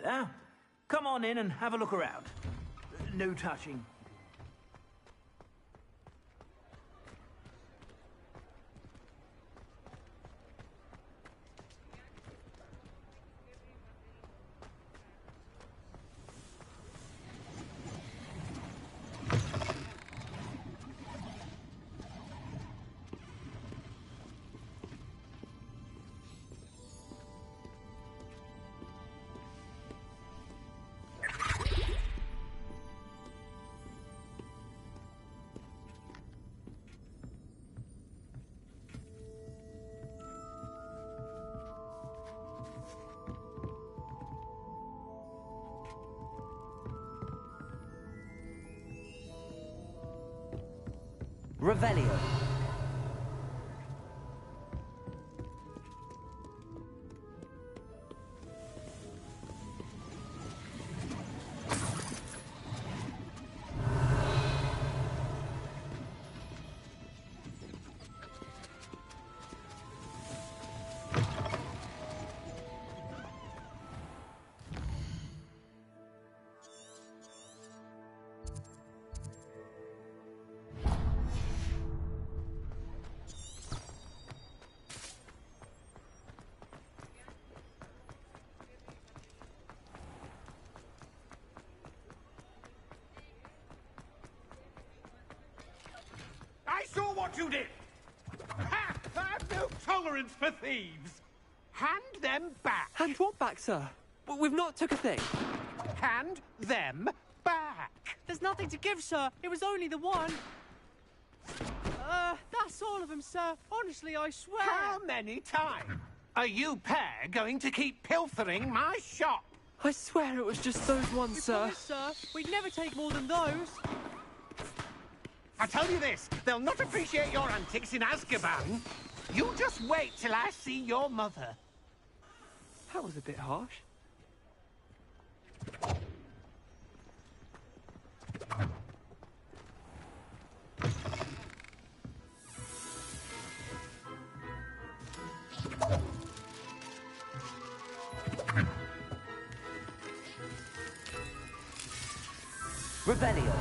Now, come on in and have a look around. No touching. Revelio. I saw what you did! Ha! I've no tolerance for thieves! Hand them back! Hand what back, sir? We've not took a thing. Hand them back! There's nothing to give, sir. It was only the one. That's all of them, sir. Honestly, I swear. How many times are you pair going to keep pilfering my shop? I swear it was just those ones, sir. Promise, sir. We'd never take more than those. I tell you this, they'll not appreciate your antics in Azkaban. You just wait till I see your mother. That was a bit harsh. Revelio.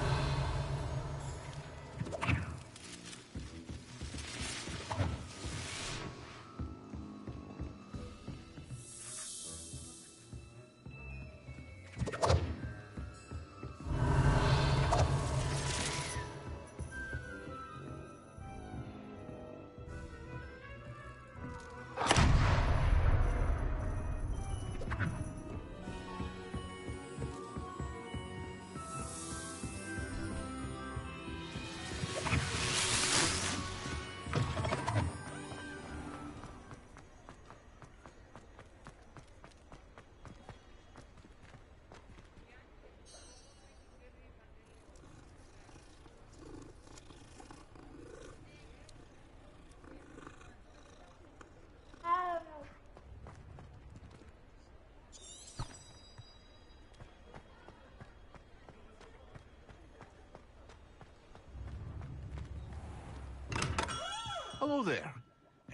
Hello there.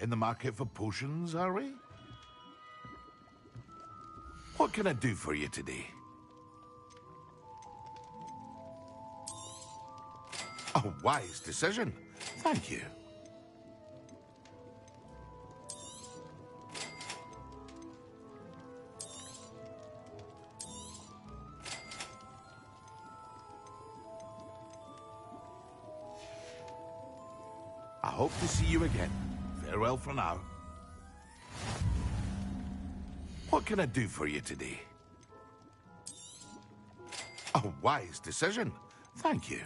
In the market for potions, are we? What can I do for you today? A wise decision. Thank you. I hope to see you again. Farewell for now. What can I do for you today? A wise decision. Thank you.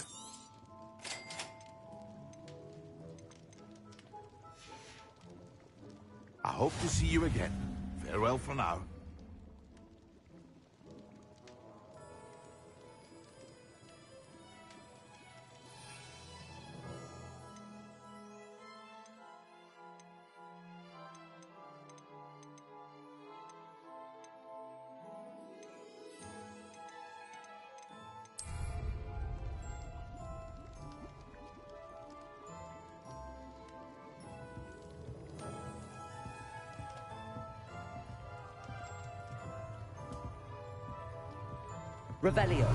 I hope to see you again. Farewell for now. Revelio.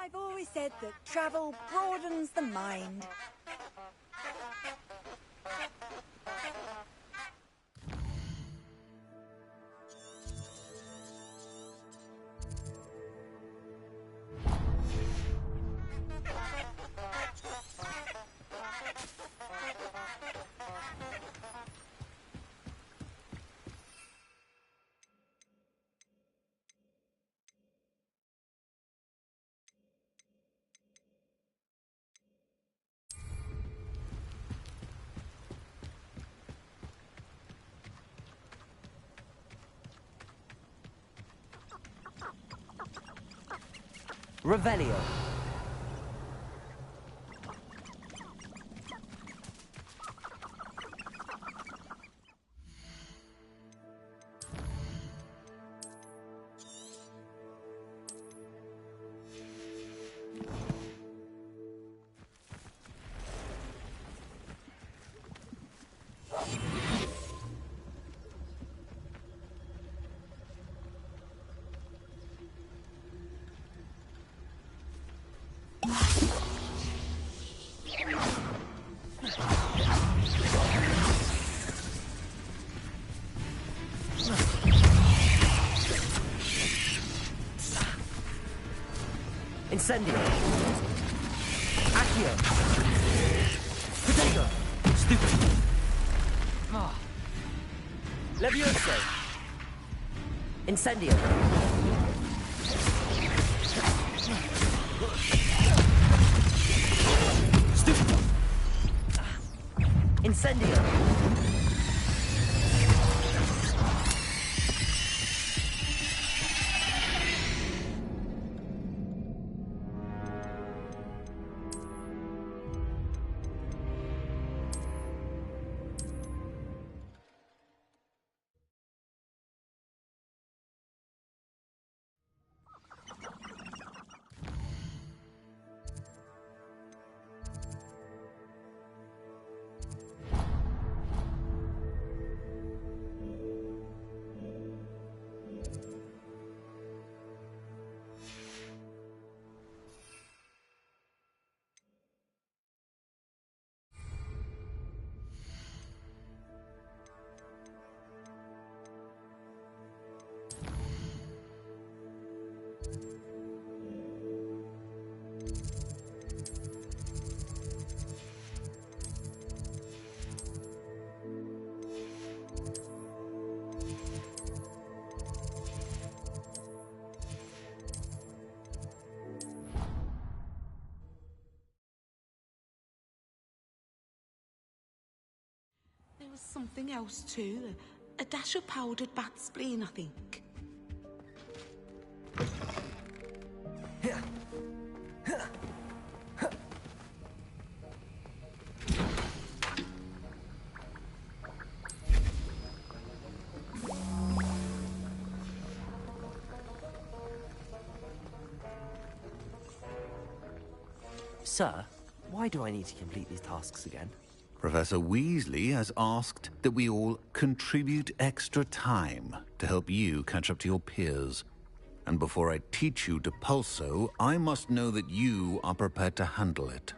I've always said that travel broadens the mind. Revelio. Incendio. Accio. Potato. Stupid. Oh. Levioso. Incendio. Stupid. Incendio. There was something else too. A dash of powdered bat spleen, I think. Sir, why do I need to complete these tasks again? Professor Weasley has asked that we all contribute extra time to help you catch up to your peers. And before I teach you Depulso, I must know that you are prepared to handle it.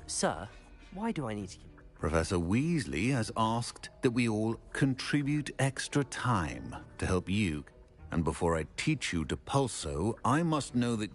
Sir, why do I need to... Professor Weasley has asked that we all contribute extra time to help you. And before I teach you Depulso, I must know that...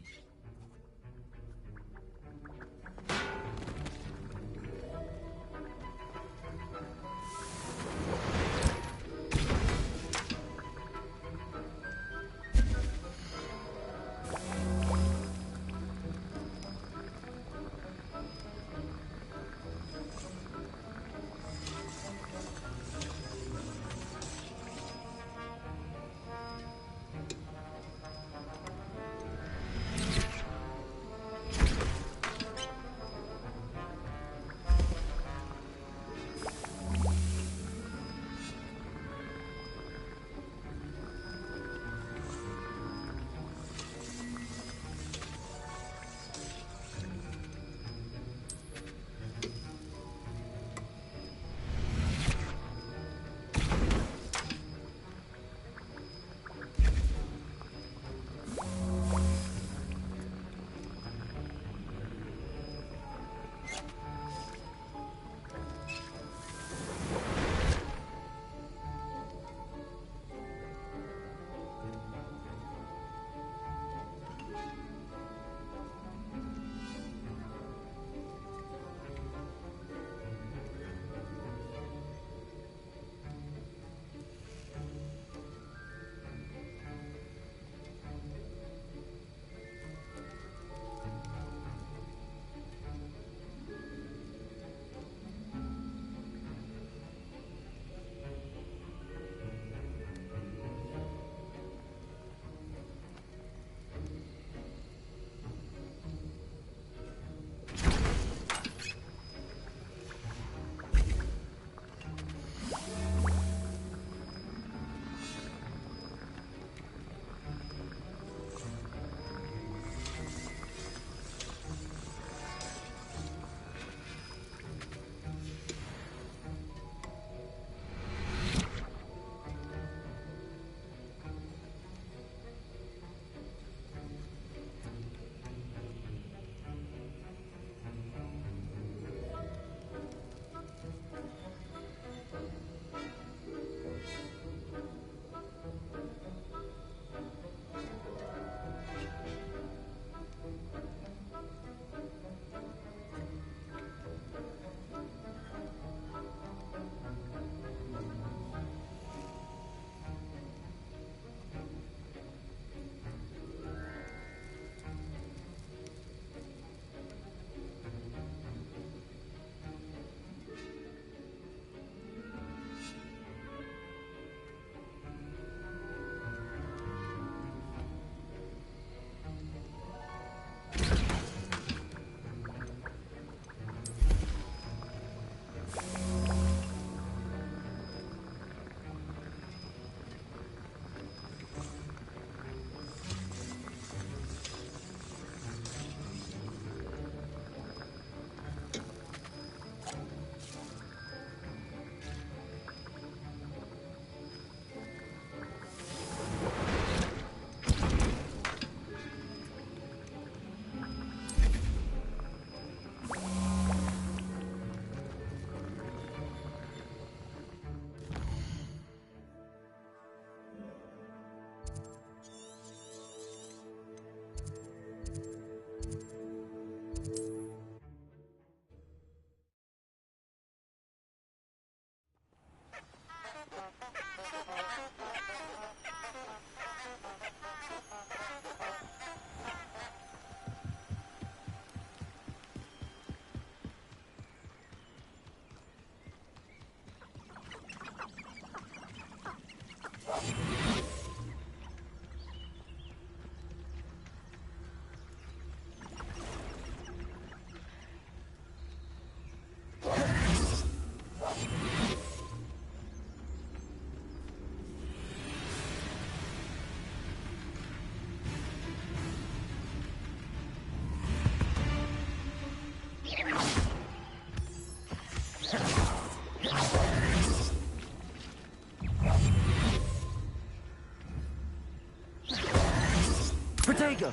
Protego!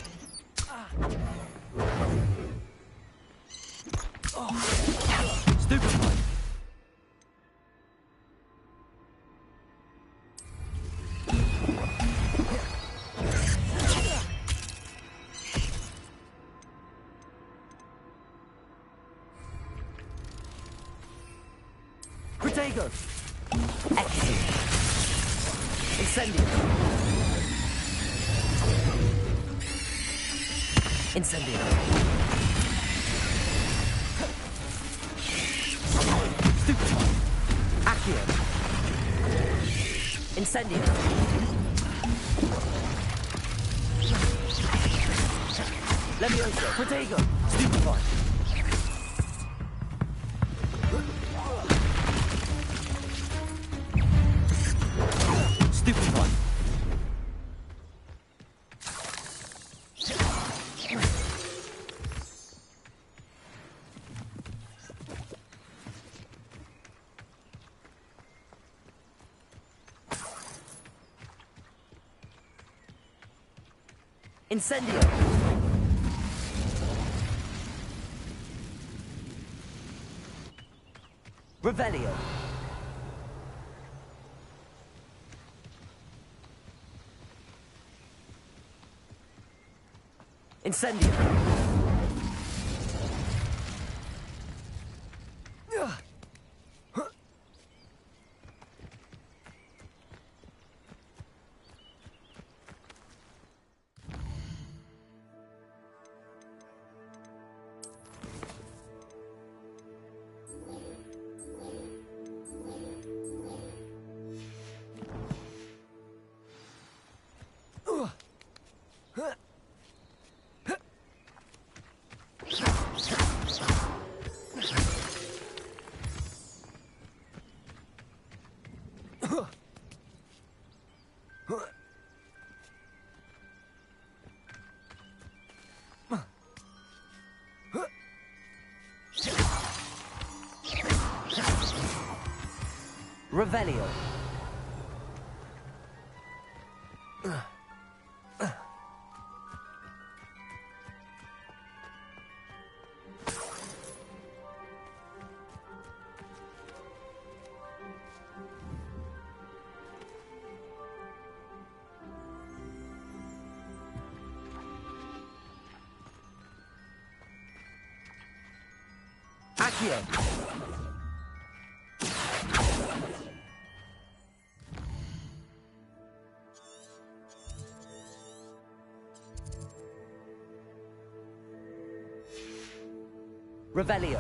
Stupefy! Protego! Excellent! Incendio! Incendio! Stupefy! Accio! Incendio! Levioso! Protego! Stupefy! Stupefy! Incendio! Revelio! Incendio! Revelio! Accio! Revelio!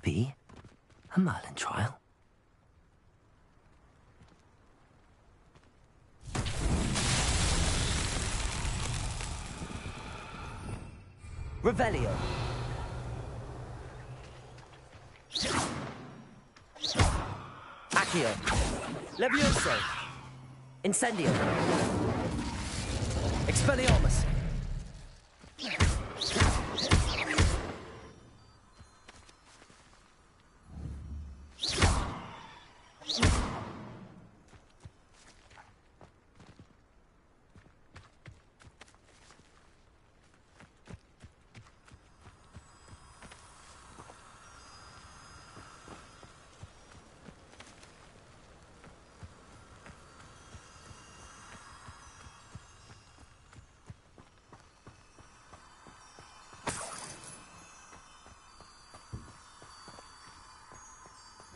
be a Merlin trial. Revelio. Accio. Levioso. Incendio. Expelliarmus.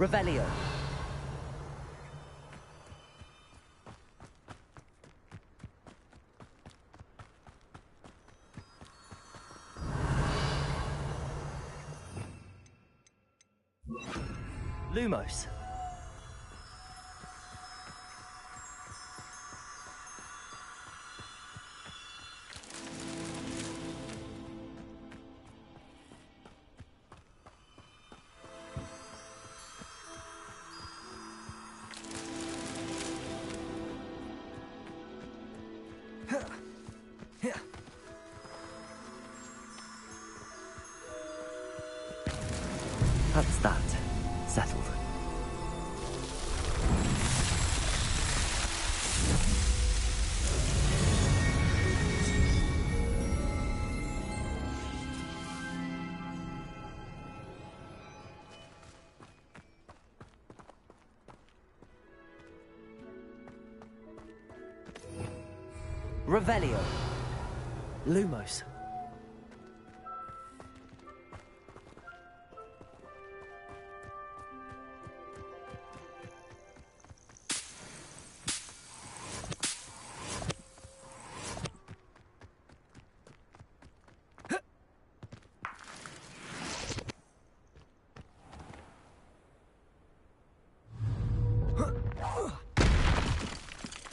Revelio. Lumos. That's that. Settled. Revelio. Lumos.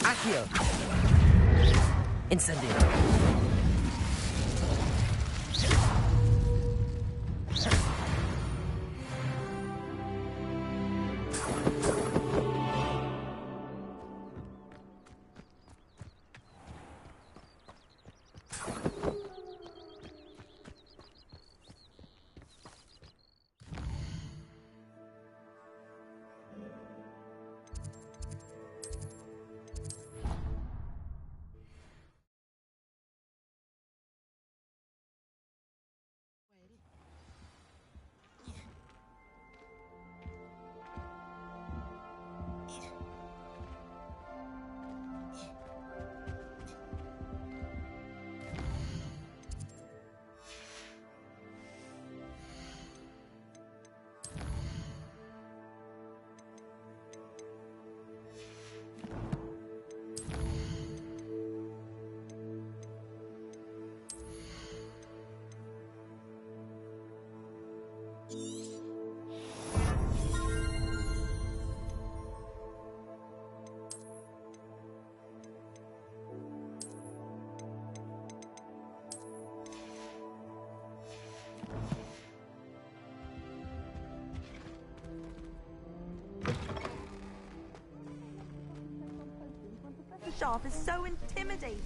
Accio. Incendio. Sharp is so intimidating.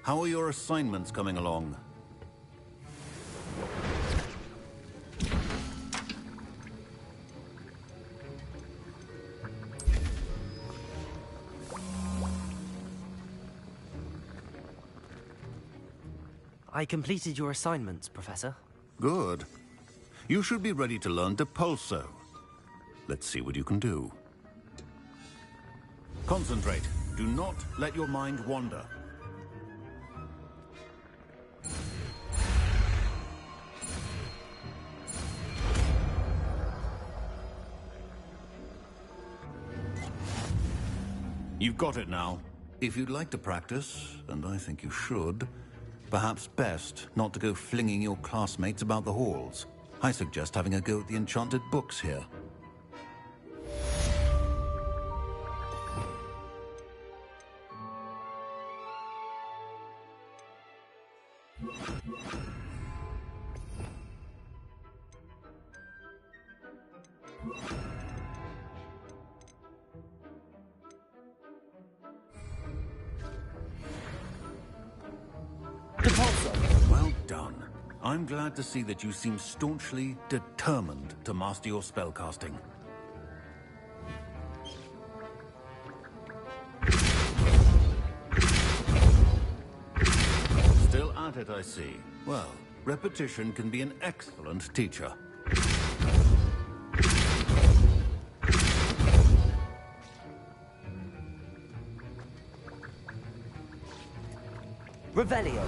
How are your assignments coming along? I completed your assignments, Professor. Good. You should be ready to learn Depulso. Let's see what you can do. Concentrate. Do not let your mind wander. You've got it now. If you'd like to practice, and I think you should, perhaps best not to go flinging your classmates about the halls. I suggest having a go at the enchanted books here. Well done. I'm glad to see that you seem staunchly determined to master your spellcasting. Still at it, I see. Well, repetition can be an excellent teacher. Revelio.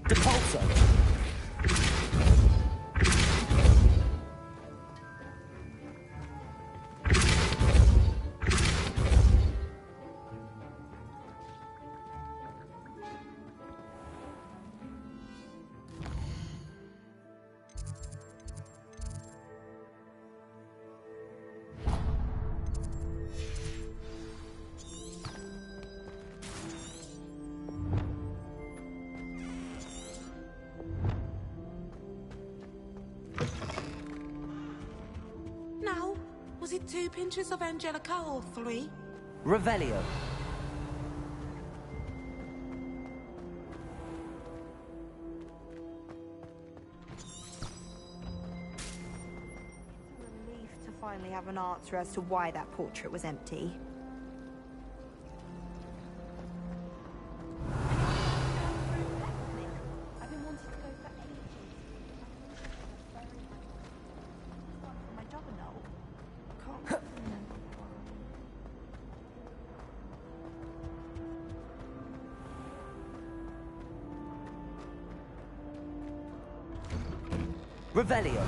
Depulso. Now, was it 2 pinches of Angelica or 3? Revelio. Relief to finally have an answer as to why that portrait was empty. I've been wanting to go for ages. My job and all. Can't remember why. Revelio.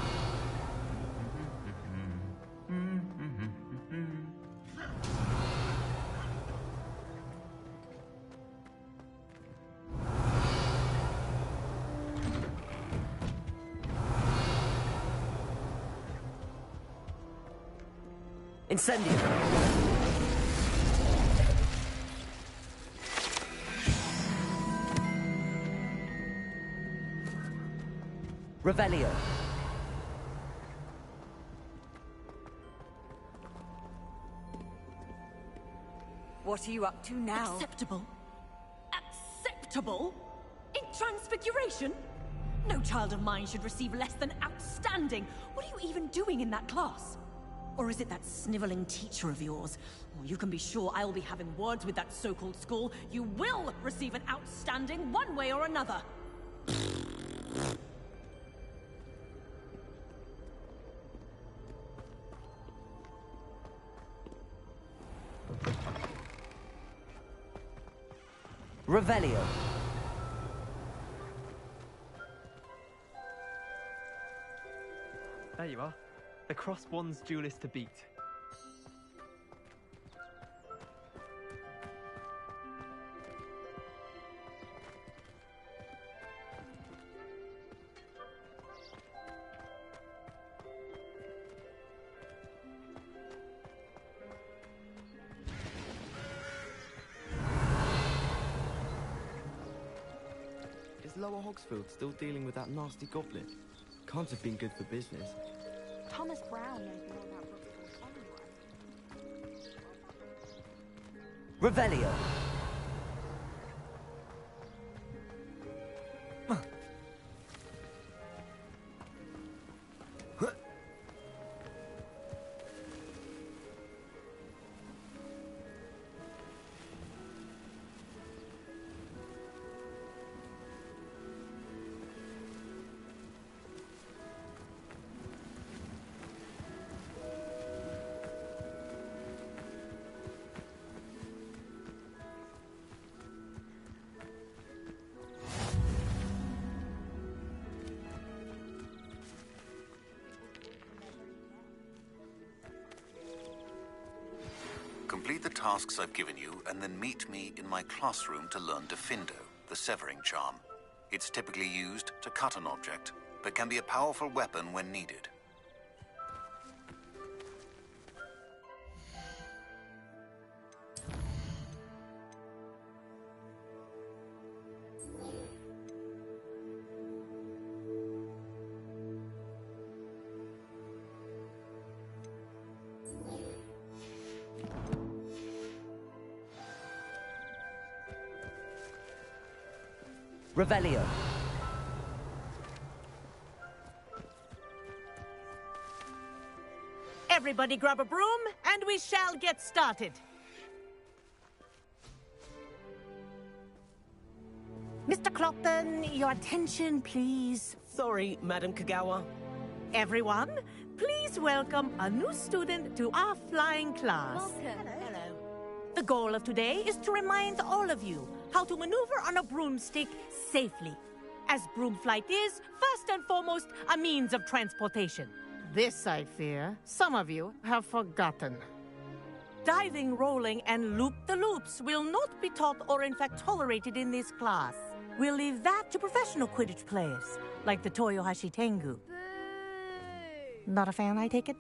Incendio. Revelio. What are you up to now? Acceptable? Acceptable? In Transfiguration? No child of mine should receive less than outstanding. What are you even doing in that class? Or is it that sniveling teacher of yours? Well, you can be sure I will be having words with that so-called school. You will receive an outstanding one way or another. Revelio. There you are. The cross wands duelist to beat. Is Lower Hogsfield still dealing with that nasty goblin? Can't have been good for business. Thomas Brown knows more about books than anyone. Revelio. Complete the tasks I've given you, and then meet me in my classroom to learn Defindo, the severing charm. It's typically used to cut an object, but can be a powerful weapon when needed. Revelio. Everybody grab a broom, and we shall get started. Mr. Clopton, your attention, please. Sorry, Madam Kagawa. Everyone, please welcome a new student to our flying class. Welcome. Hello. The goal of today is to remind all of you how to maneuver on a broomstick safely, as broom flight is, first and foremost, a means of transportation. This, I fear, some of you have forgotten. Diving, rolling, and loop-the-loops will not be taught or in fact tolerated in this class. We'll leave that to professional Quidditch players, like the Toyohashi Tengu. Not a fan, I take it?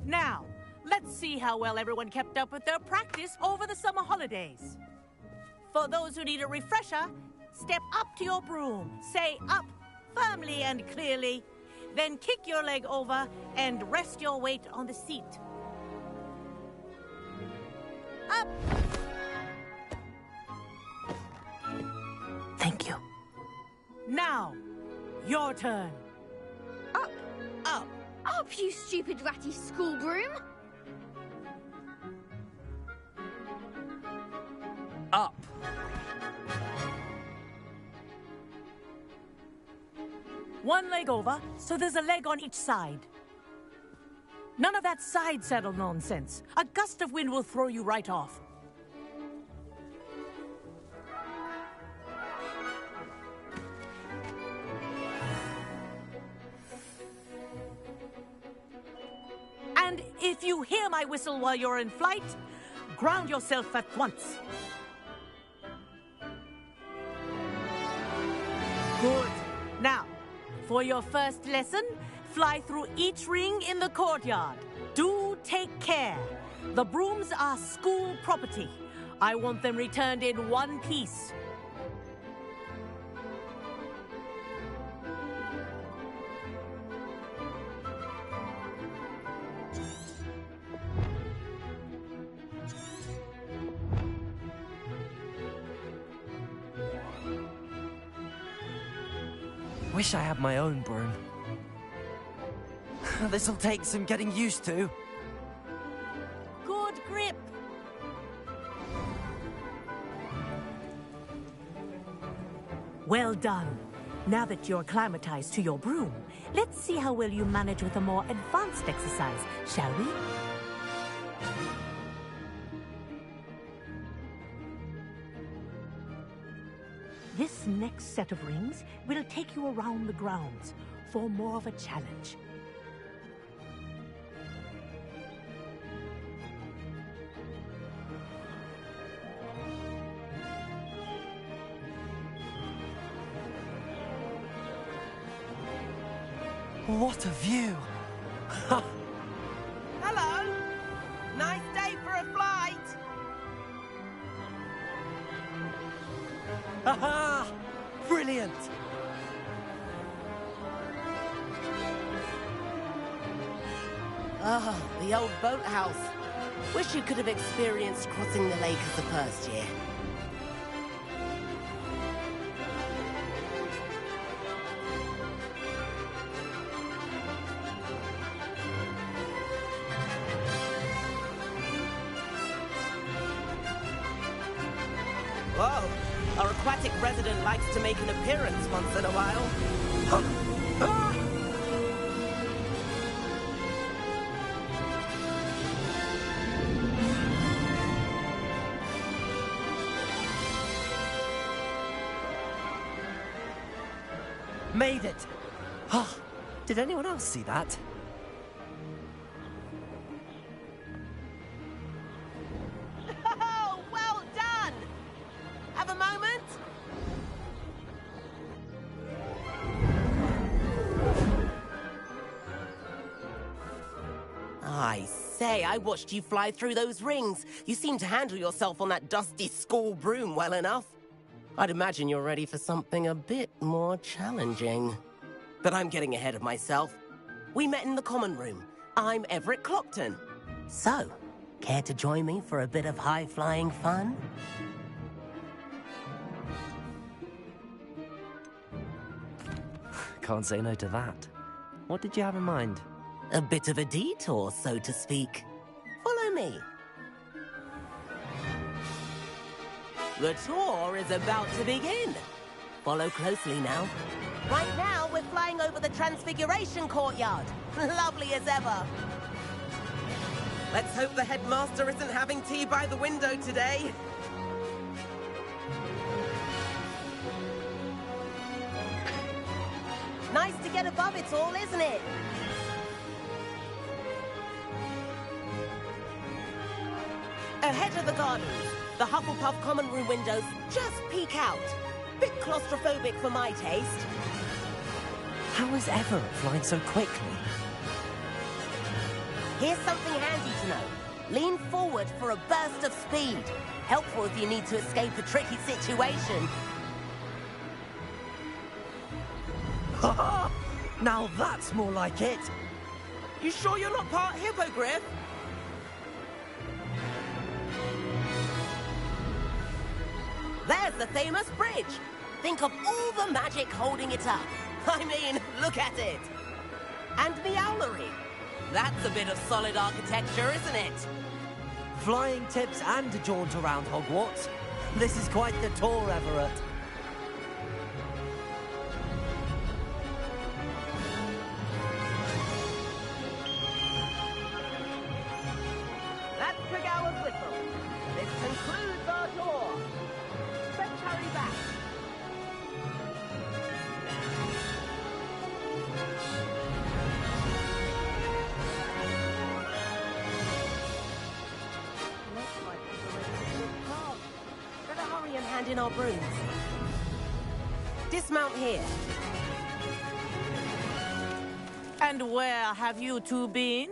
Now, let's see how well everyone kept up with their practice over the summer holidays. For those who need a refresher, step up to your broom, say up firmly and clearly, then kick your leg over and rest your weight on the seat. Up! Thank you. Now, your turn. Up. Up. Up, you stupid ratty school broom. Up. One leg over, so there's a leg on each side. None of that side saddle nonsense. A gust of wind will throw you right off. And if you hear my whistle while you're in flight, ground yourself at once. Good. Now, for your first lesson, fly through each ring in the courtyard. Do take care. The brooms are school property. I want them returned in one piece. Wish I had my own broom. This'll take some getting used to. Good grip. Well done. Now that you're acclimatized to your broom, let's see how well you manage with a more advanced exercise, shall we? This next set of rings will take you around the grounds for more of a challenge. What a view! Hello! Nice day for a flight! Aha! Brilliant! Ah, the old boathouse. Wish you could have experienced crossing the lake as the first year. Whoa! Our aquatic resident likes to make an appearance once in a while. Made it! Oh, did anyone else see that? I say, I watched you fly through those rings. You seem to handle yourself on that dusty school broom well enough. I'd imagine you're ready for something a bit more challenging. But I'm getting ahead of myself. We met in the common room. I'm Everett Clopton. So, care to join me for a bit of high-flying fun? Can't say no to that. What did you have in mind? A bit of a detour, so to speak. Follow me. The tour is about to begin. Follow closely now. Right now, we're flying over the Transfiguration Courtyard. Lovely as ever. Let's hope the headmaster isn't having tea by the window today. Nice to get above it all, isn't it? Ahead of the gardens, the Hufflepuff common room windows just peek out. Bit claustrophobic for my taste. How is Everett flying so quickly? Here's something handy to know. Lean forward for a burst of speed. Helpful if you need to escape a tricky situation. Now that's more like it. You sure you're not part hippogriff? There's the famous bridge. Think of all the magic holding it up. I mean, look at it. And the owlery. That's a bit of solid architecture, isn't it? Flying tips and a jaunt around Hogwarts. This is quite the tour, Everett. That's Kagawa's whistle. This concludes our tour. Let's hurry back. Looks like we're ready for this class. Better hurry and hand in our brooms. Dismount here. And where have you two been?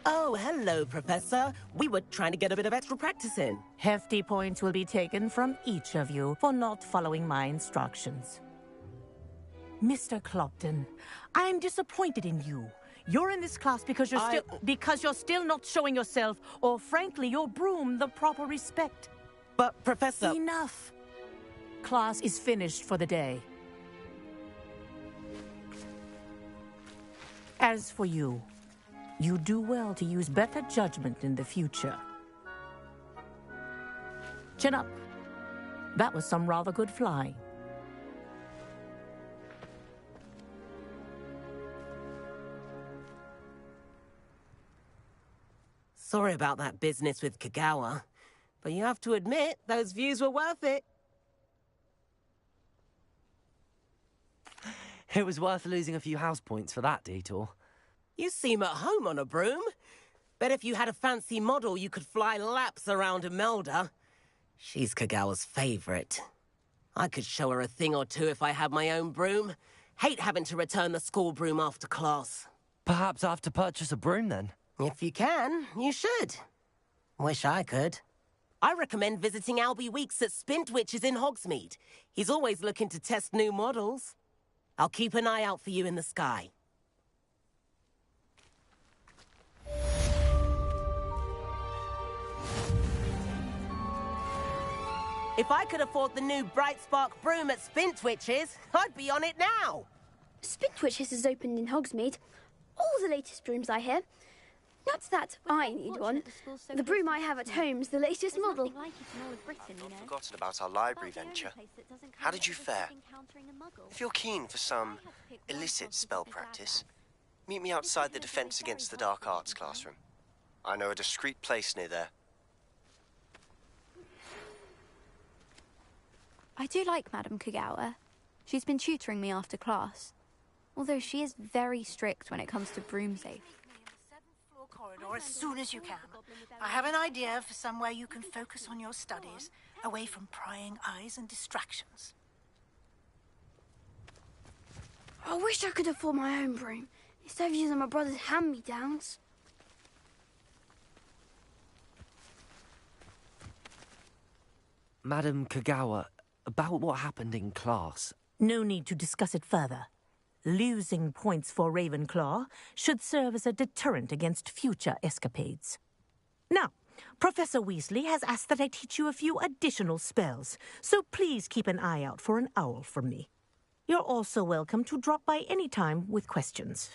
Oh, hello, Professor. We were trying to get a bit of extra practice in. Hefty points will be taken from each of you for not following my instructions. Mr. Clopton, I'm disappointed in you. You're in this class because you're still not showing yourself, or frankly, your broom the proper respect. But, Professor... Enough. Class is finished for the day. As for you, you do well to use better judgment in the future. Chin up. That was some rather good flying. Sorry about that business with Kagawa, but you have to admit, those views were worth it. It was worth losing a few house points for that detour. You seem at home on a broom. Bet if you had a fancy model, you could fly laps around Imelda. She's Kagawa's favorite. I could show her a thing or two if I had my own broom. Hate having to return the school broom after class. Perhaps I have to purchase a broom then. If you can, you should. Wish I could. I recommend visiting Albie Weeks at Spintwitches in Hogsmeade. He's always looking to test new models. I'll keep an eye out for you in the sky. If I could afford the new Bright Spark broom at Spintwitches, I'd be on it now. Spintwitches is opened in Hogsmeade. All the latest brooms, I hear. Not that I need one. The broom I have at home's the latest model. I've not forgotten about our library venture. How did you fare? If you're keen for some illicit spell practice, meet me outside the Defense Against the Dark Arts classroom. I know a discreet place near there. I do like Madame Kagawa. She's been tutoring me after class. Although she is very strict when it comes to broom safety. Corridor as soon as you can. I have an idea for somewhere you can focus on your studies, away from prying eyes and distractions. I wish I could afford my own broom. Instead of using my brother's hand-me-downs. Madam Kagawa, about what happened in class. No need to discuss it further. Losing points for Ravenclaw should serve as a deterrent against future escapades. Now, Professor Weasley has asked that I teach you a few additional spells, so please keep an eye out for an owl from me. You're also welcome to drop by any time with questions.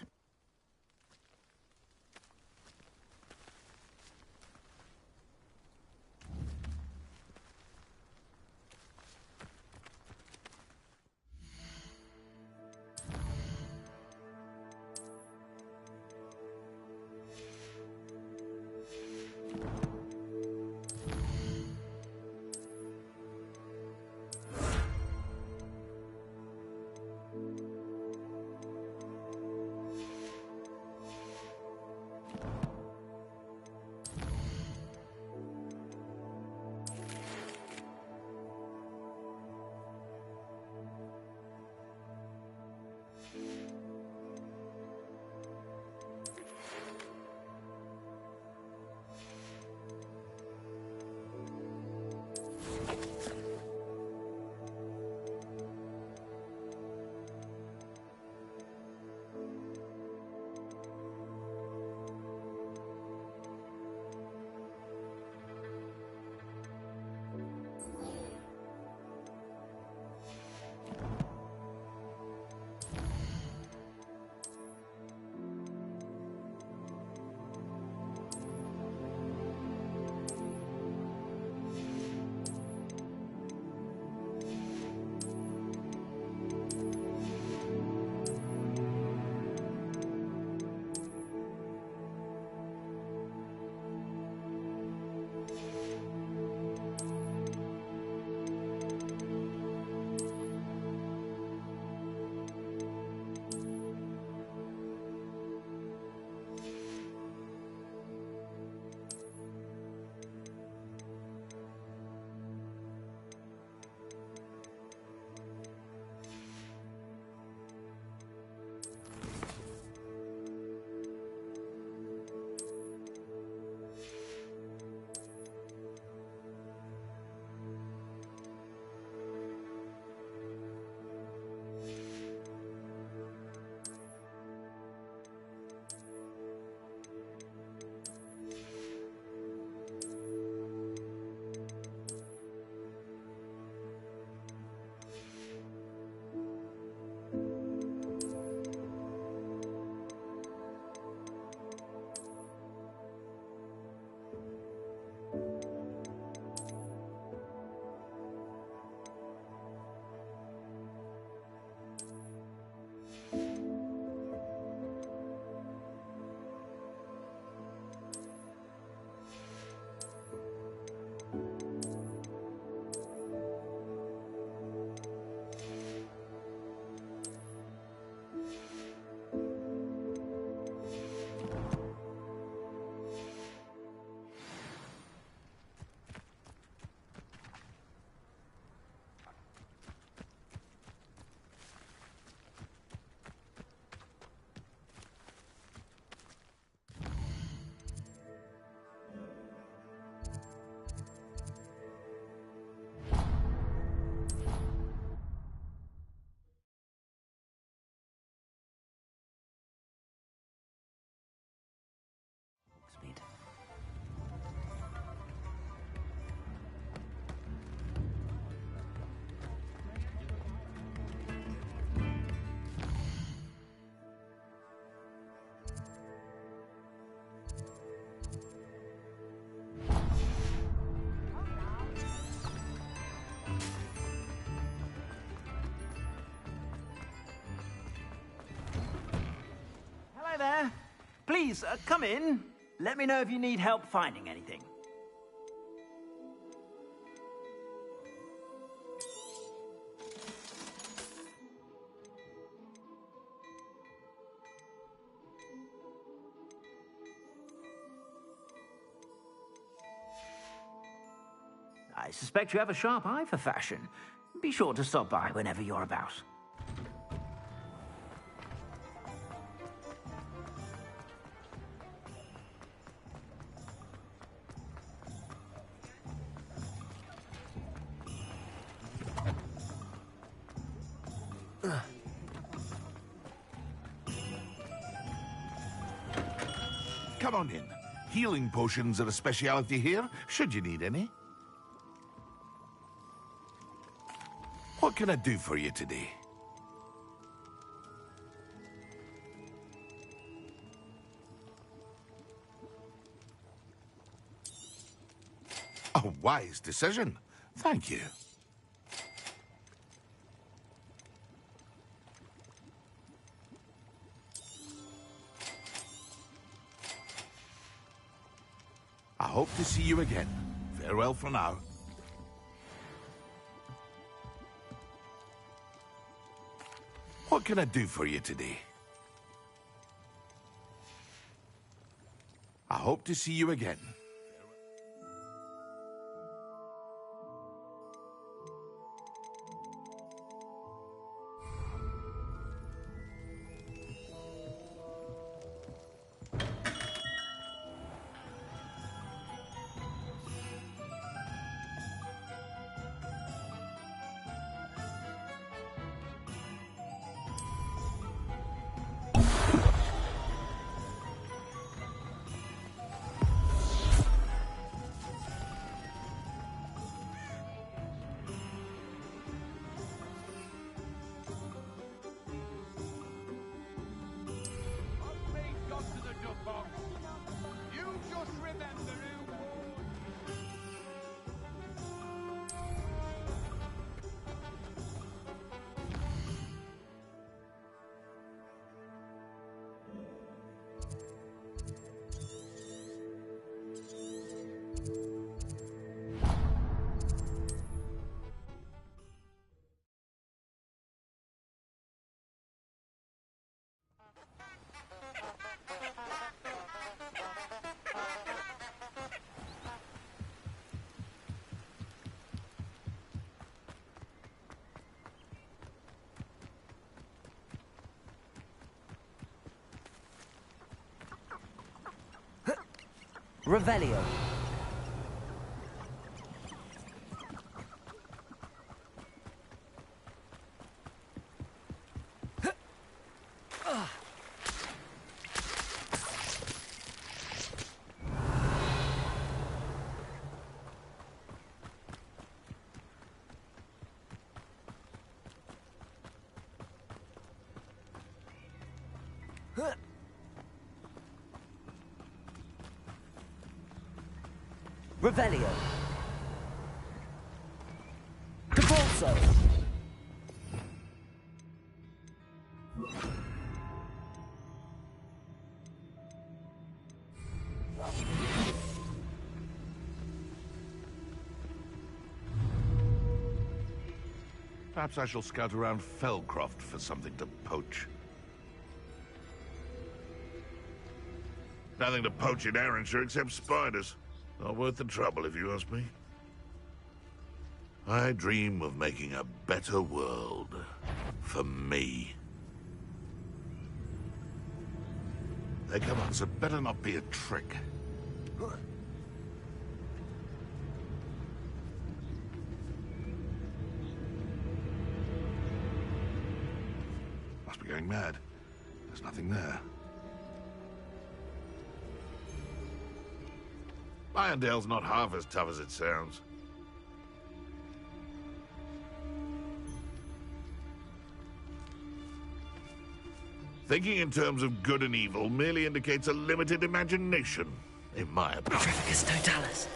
Hi there. Please, come in. Let me know if you need help finding anything. I suspect you have a sharp eye for fashion. Be sure to stop by whenever you're about. Come on in. Healing potions are a speciality here, should you need any. What can I do for you today? A wise decision. Thank you. I hope to see you again. Farewell for now. What can I do for you today? I hope to see you again. Revelio. Revelio. Capolso. Perhaps I shall scout around Felcroft for something to poach. Nothing to poach in Arrynshire except spiders. Not worth the trouble, if you ask me. I dream of making a better world. For me. They come on, so better not be a trick. Must be going mad. There's nothing there. Irondale's not half as tough as it sounds. Thinking in terms of good and evil merely indicates a limited imagination, in my opinion. Trifficus totalis.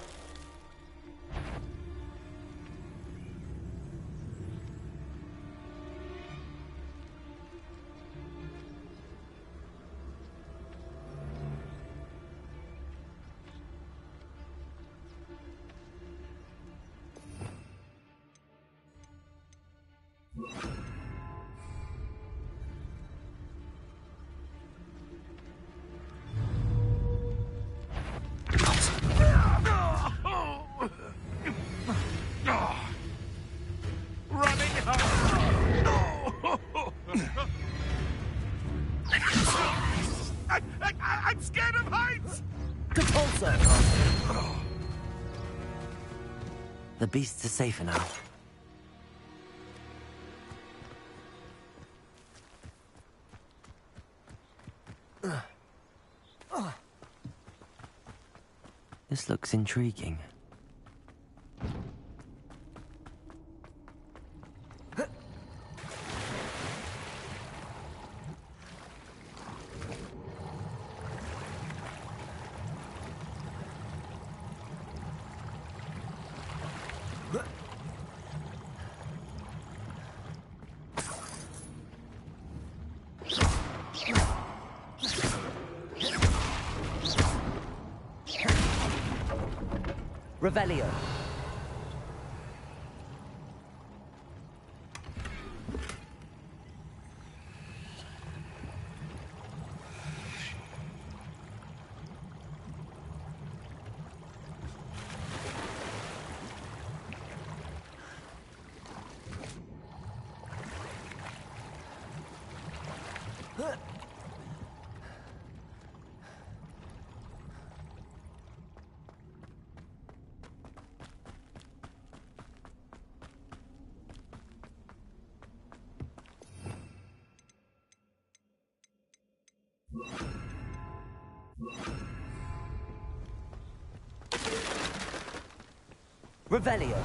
I'm scared of heights! Capolso! The beasts are safer now. This looks intriguing. Revelio. Revelio.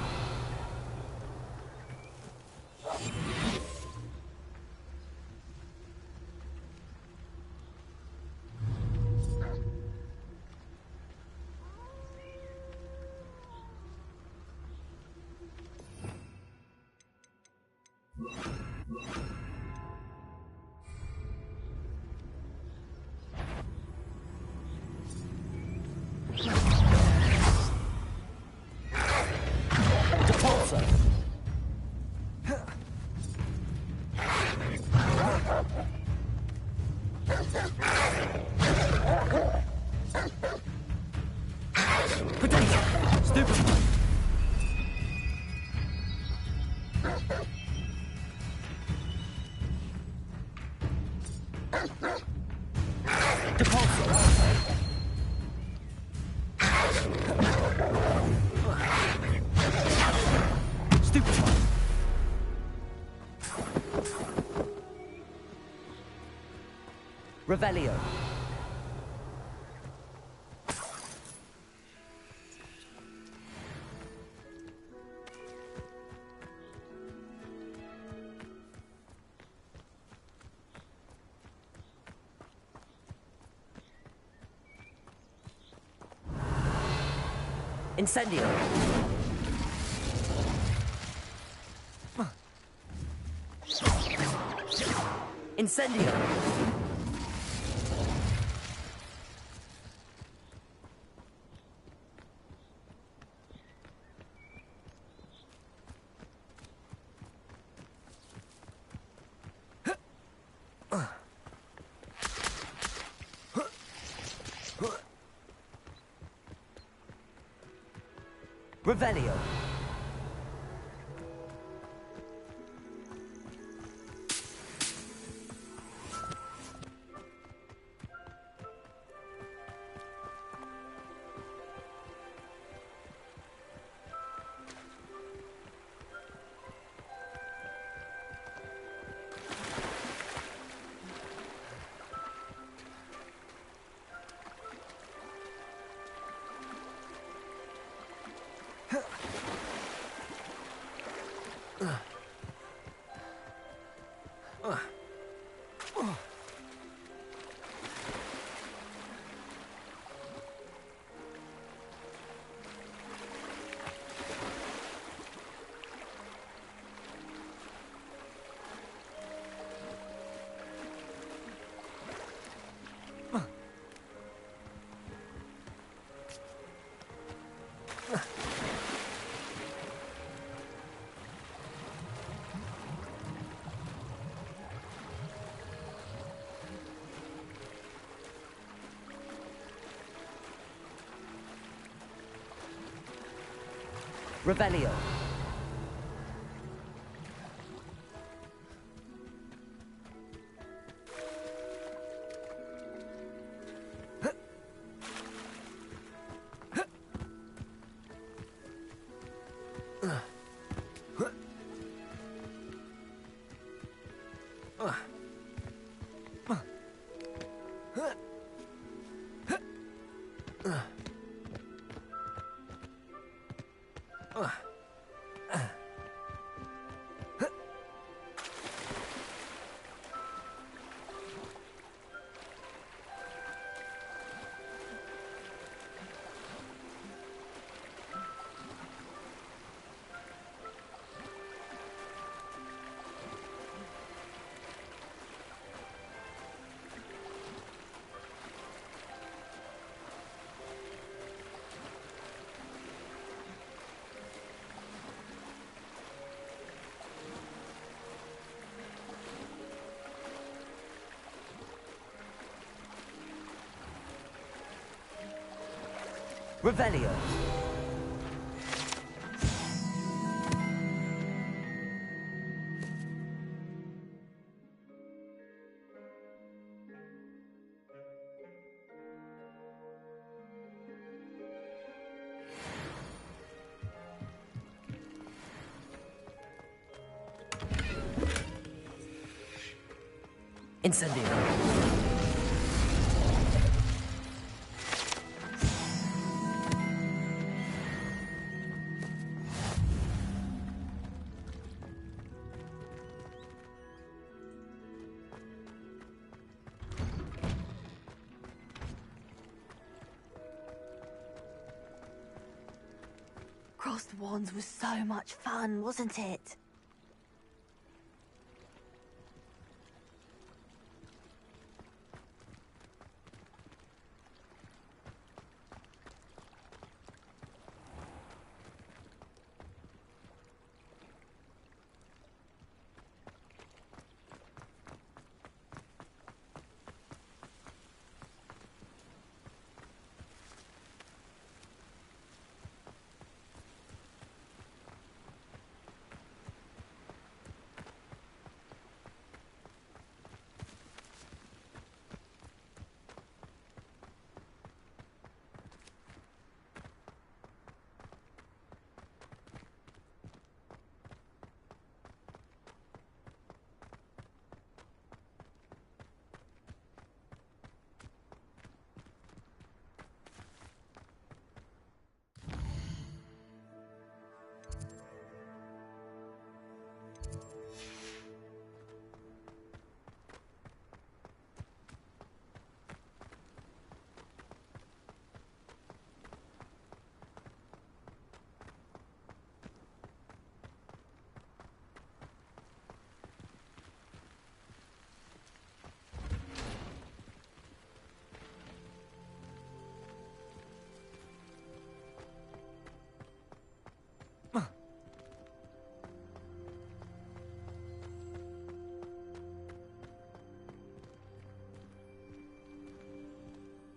Revelio. Incendio. Incendio. Revelio. Revelio. Revelio. Incendio. Crossed Wands was so much fun, wasn't it?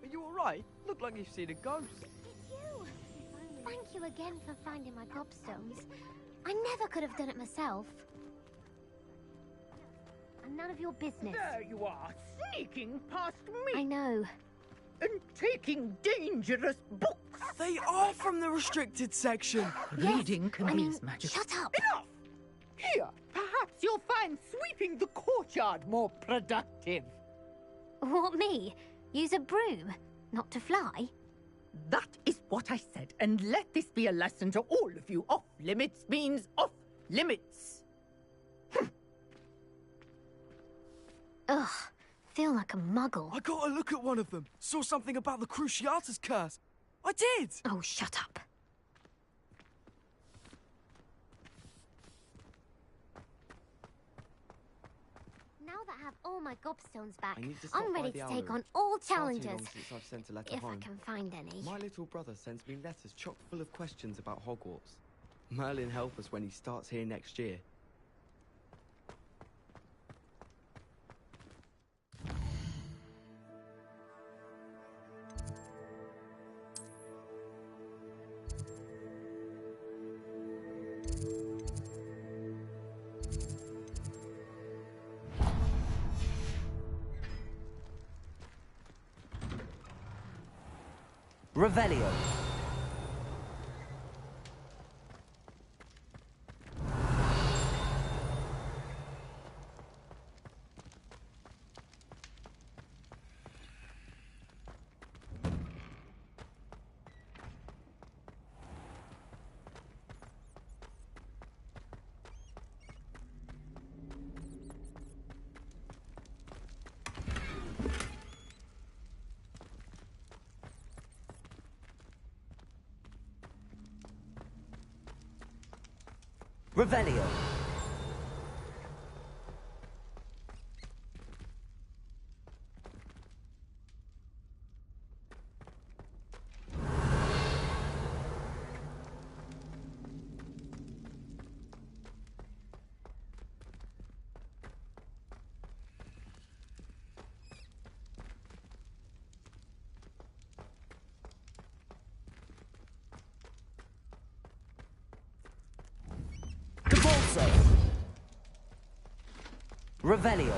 Are you alright? Look like you've seen a ghost. It's you! Thank you again for finding my gobstones. I never could have done it myself. And none of your business. There you are, sneaking past me. I know. And taking dangerous books. They are from the restricted section. Reading can be magic. Shut up! Enough! Here, perhaps you'll find sweeping the courtyard more productive. What, me? Use a broom? Not to fly? That is what I said, and let this be a lesson to all of you. Off limits means off limits. Ugh, feel like a muggle. I got a look at one of them. Saw something about the Cruciatus curse. I did! Oh, shut up. Now that I have all my gobstones back, I'm ready to take on all challenges. Since I've sent a letter if home. I can find any. My little brother sends me letters chock full of questions about Hogwarts. Merlin help us when he starts here next year. Revelio. Revelio. Revelio.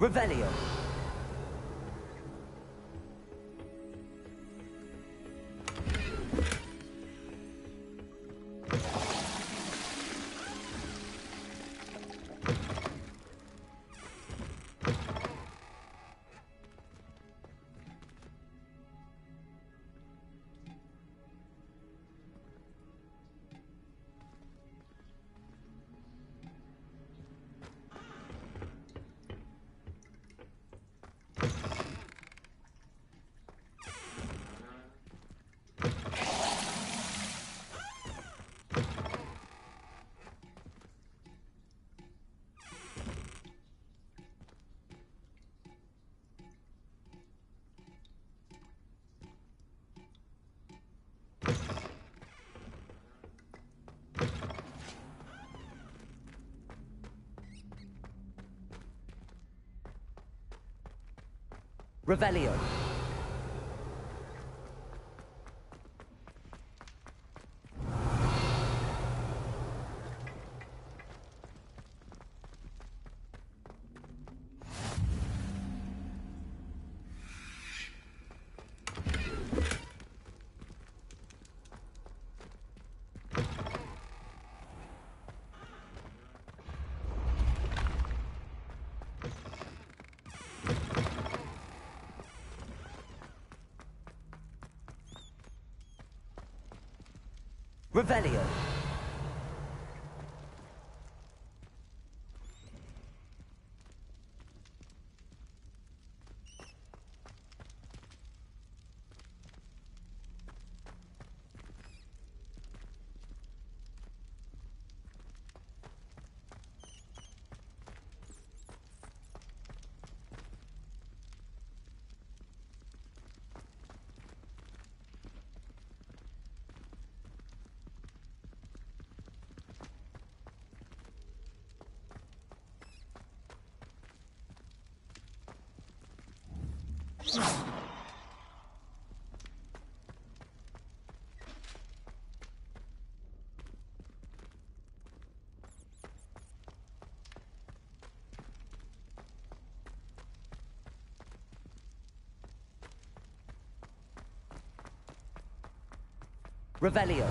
Revelio. Revelio. Revelio. Revelio.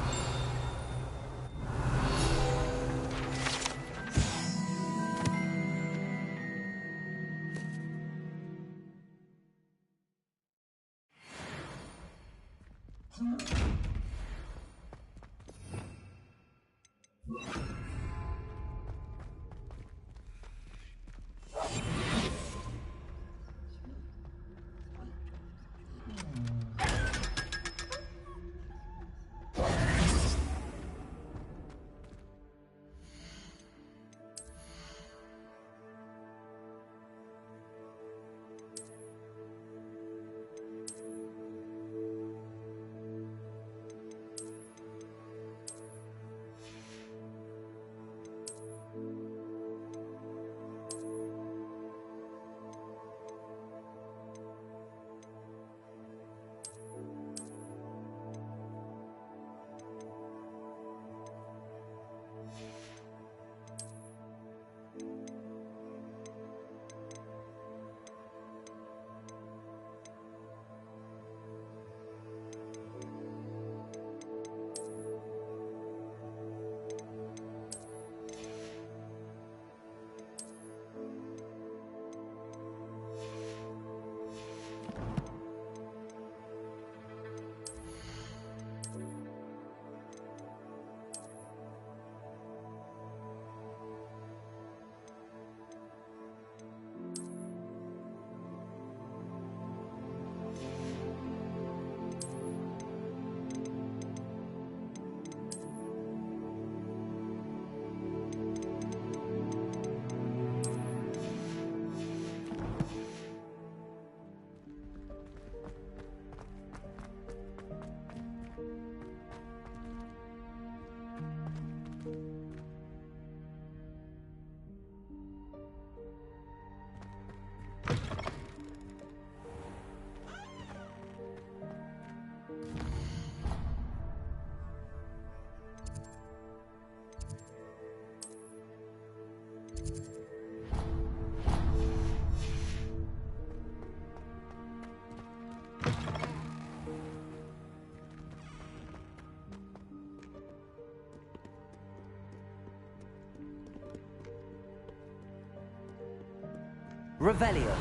Revelio.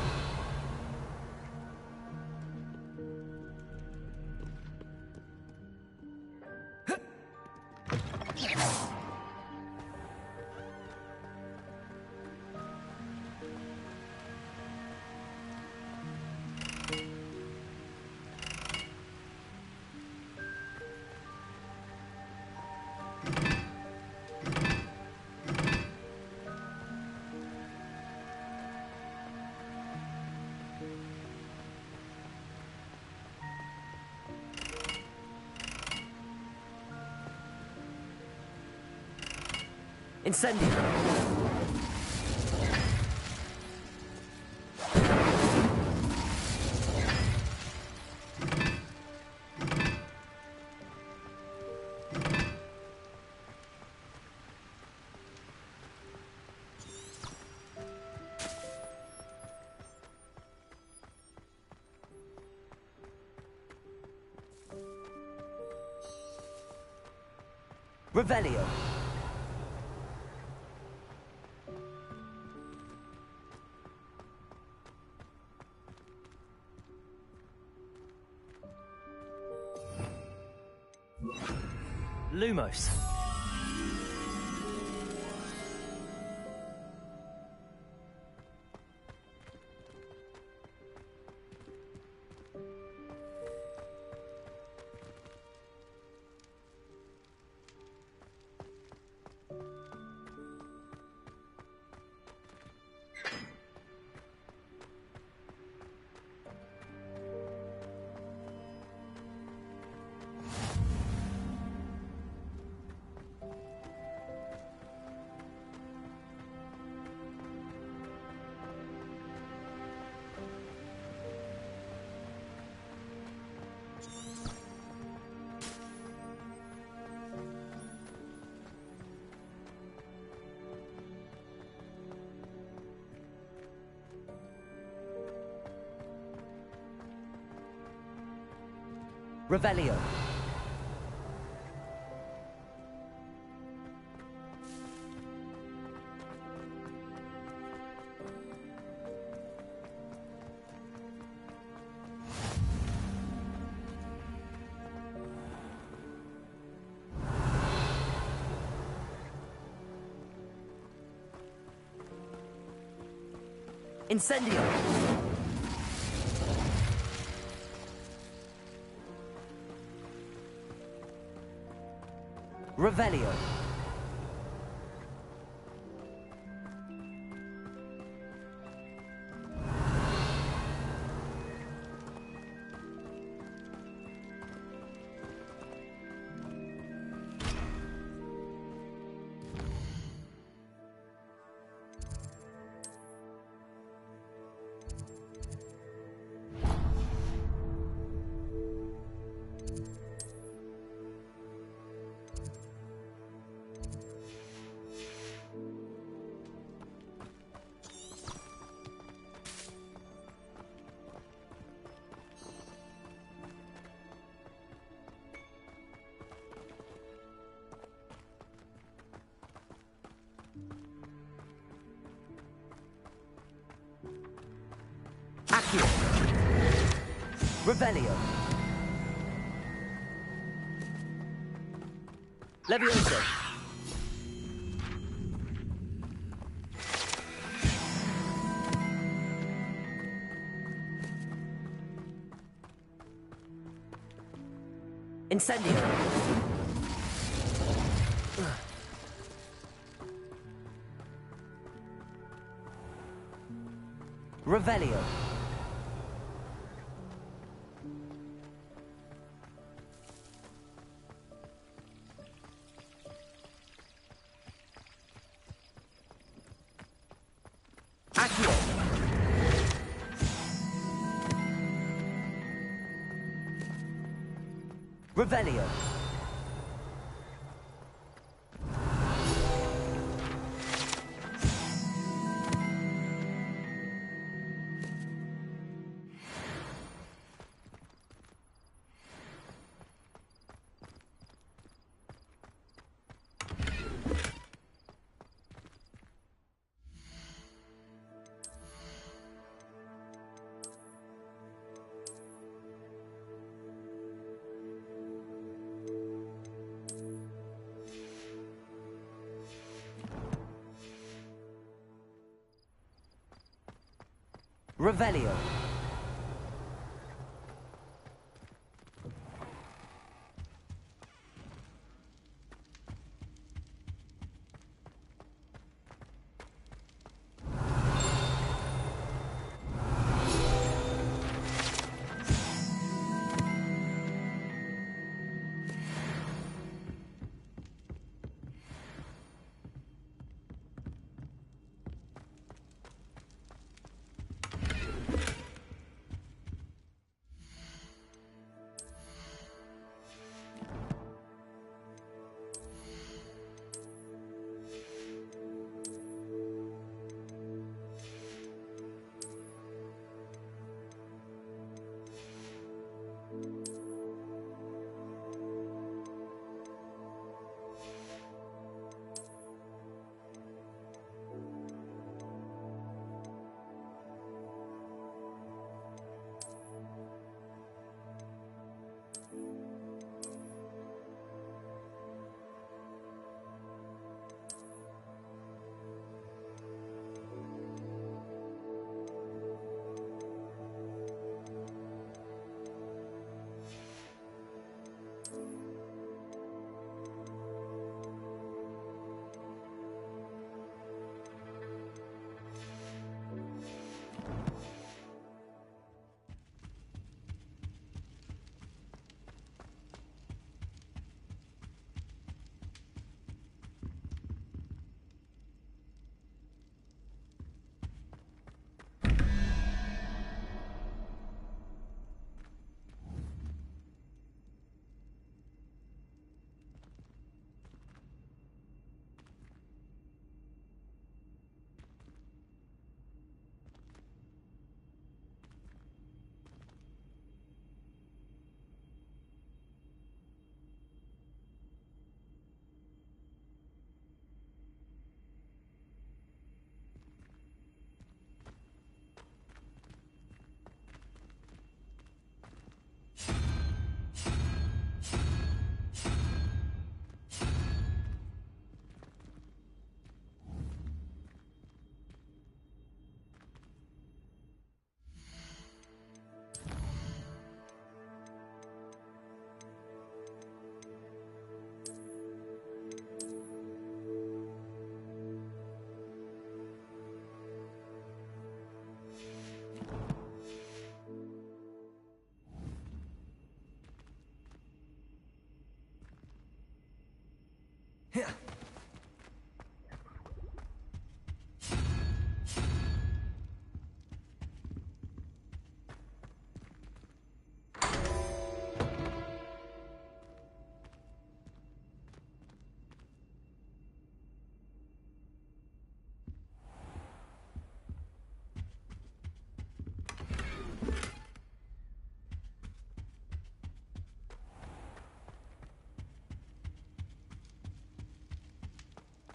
Incendio. Revelio. Lumos. Revelio. Incendio. Revelio. Accio. Revelio. Levioso. Incendio. Revelio. Accio. Revelio. Revelio.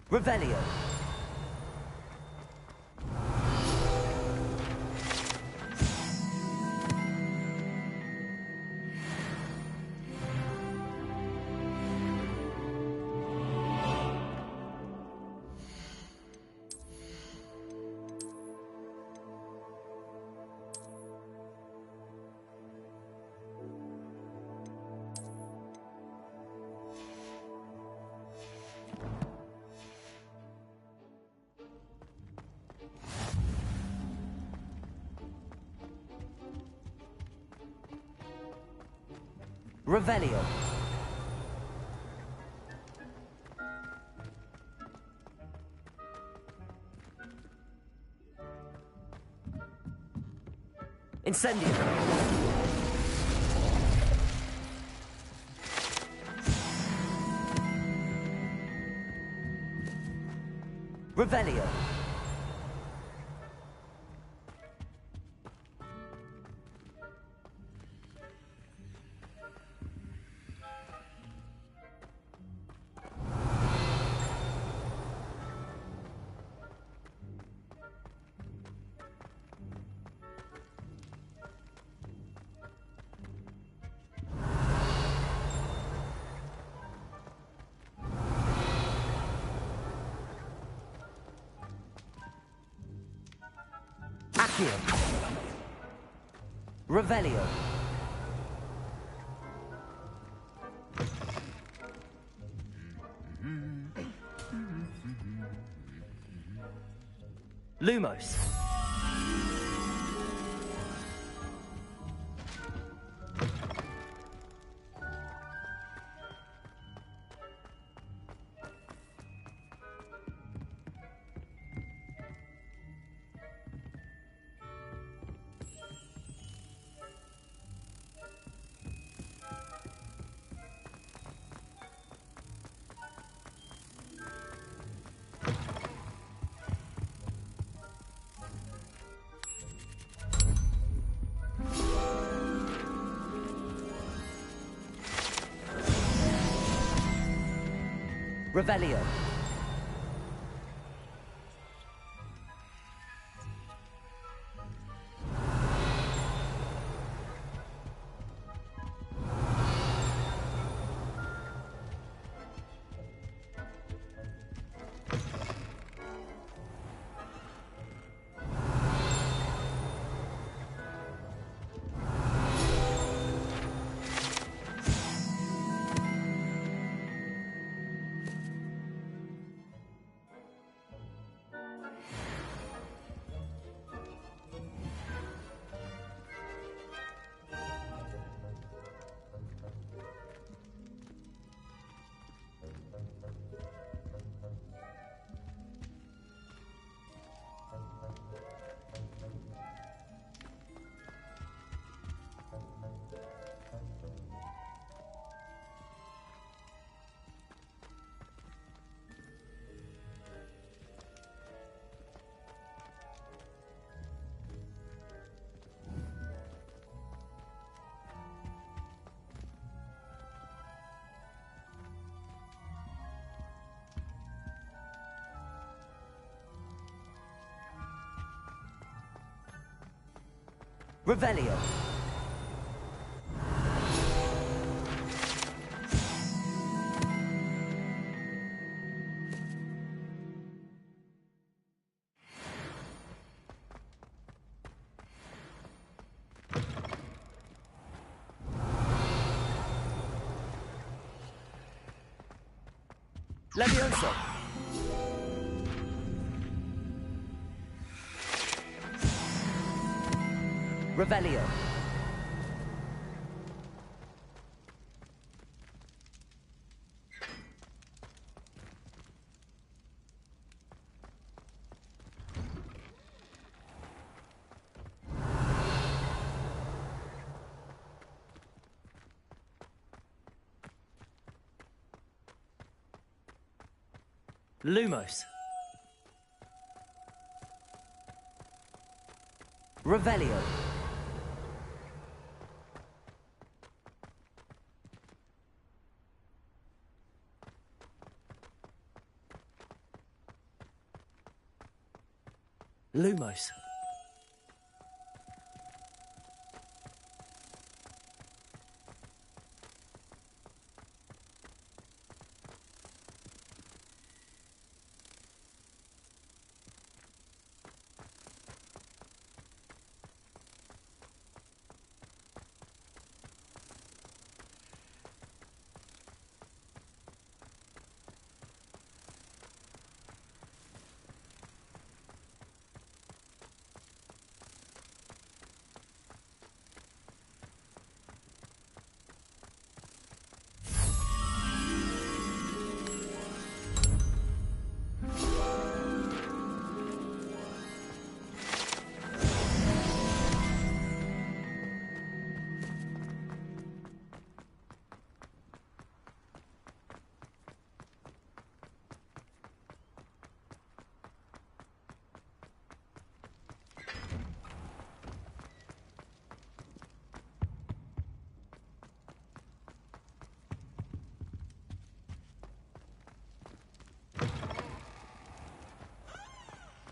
Revelio. Revelio. Incendio. Revelio. Accio. Revelio. Lumos. Revelio. Revelio. Levioso. Revelio. Lumos. Revelio. Lumos.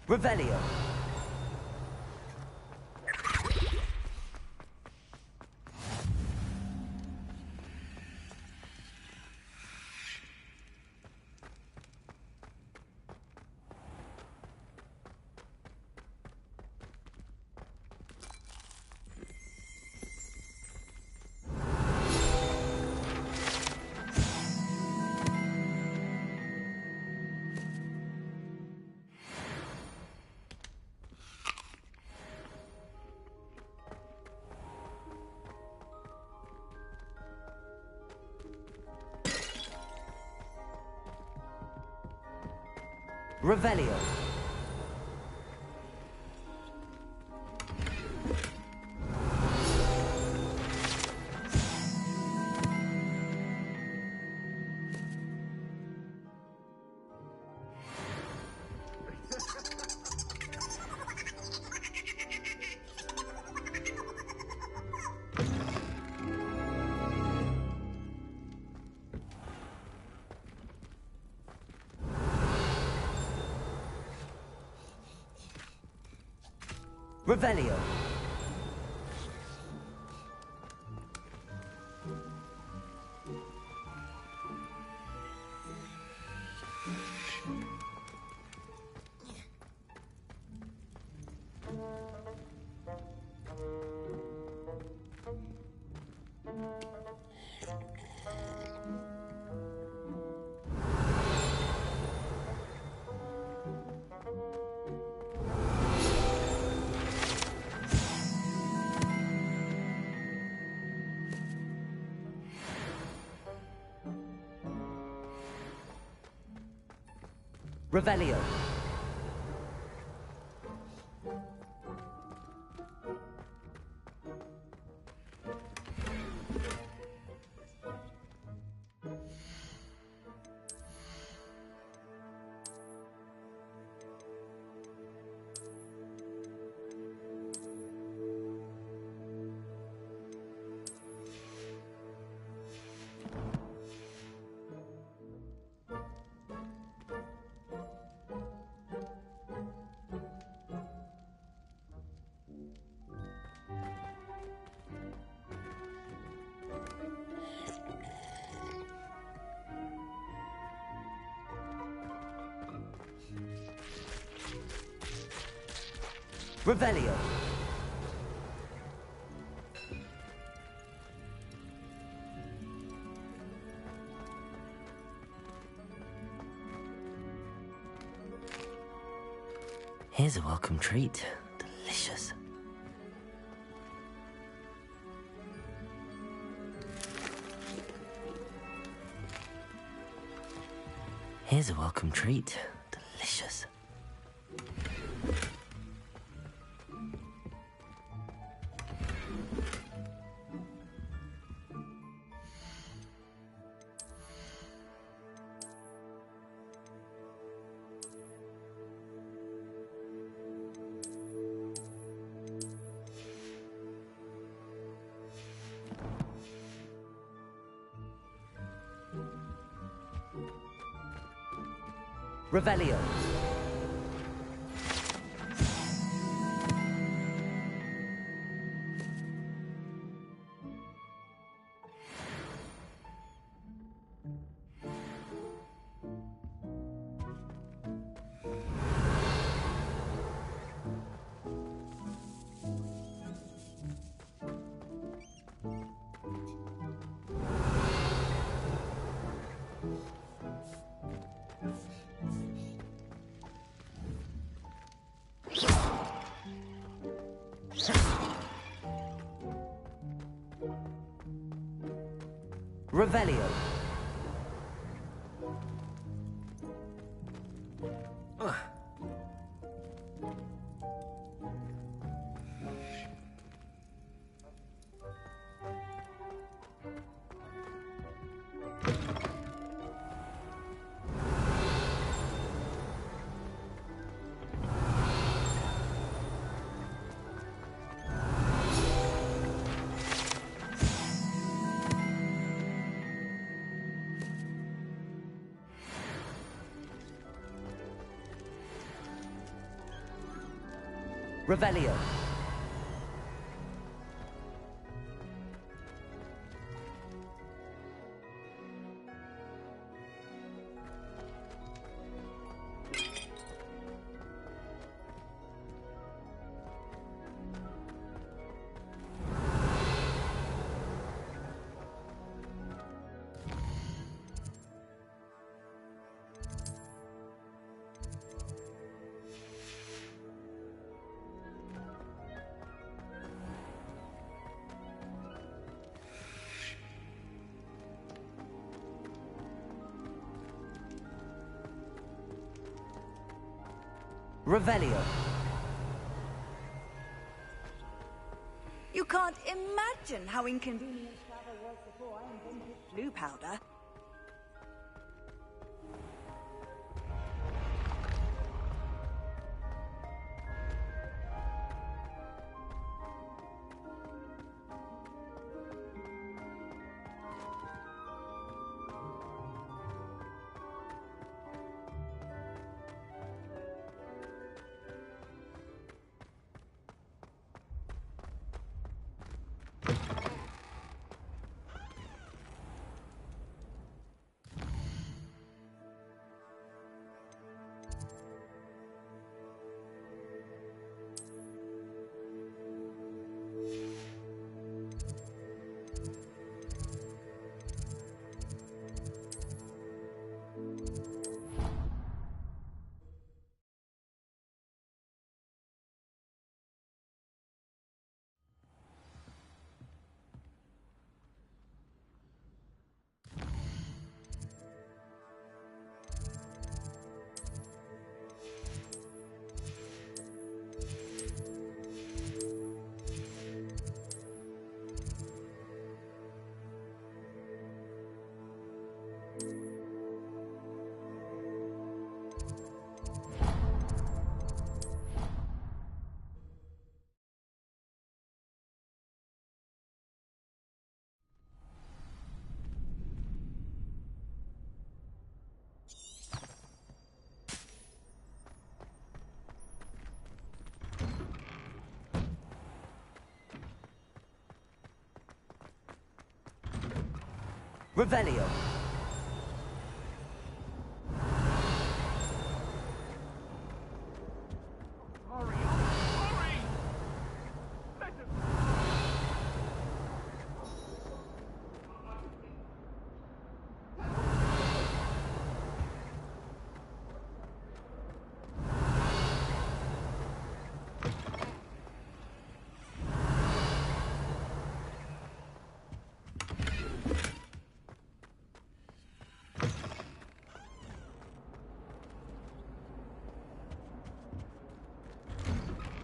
Revelio. Revelio. Revelio. Revelio. Revelio. Here's a welcome treat. Delicious. Here's a welcome treat. Delicious. Revelio. Revelio. Revelio. Revelio. You can't imagine how inconvenient travel was before I invented blue powder. Revelio.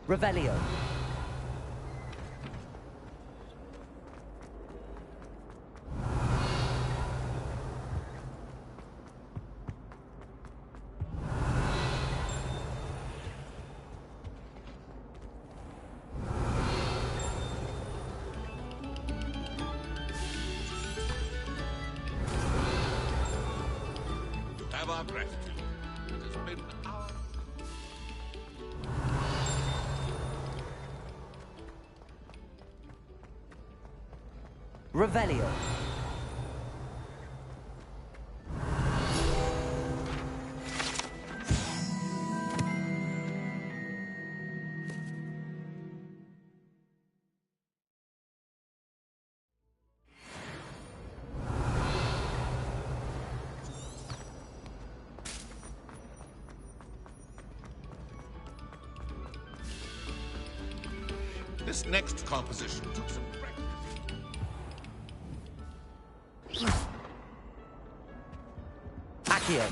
Revelio. You have our gratitude. It has been our... Revelio. This next composition took some practice. Accio.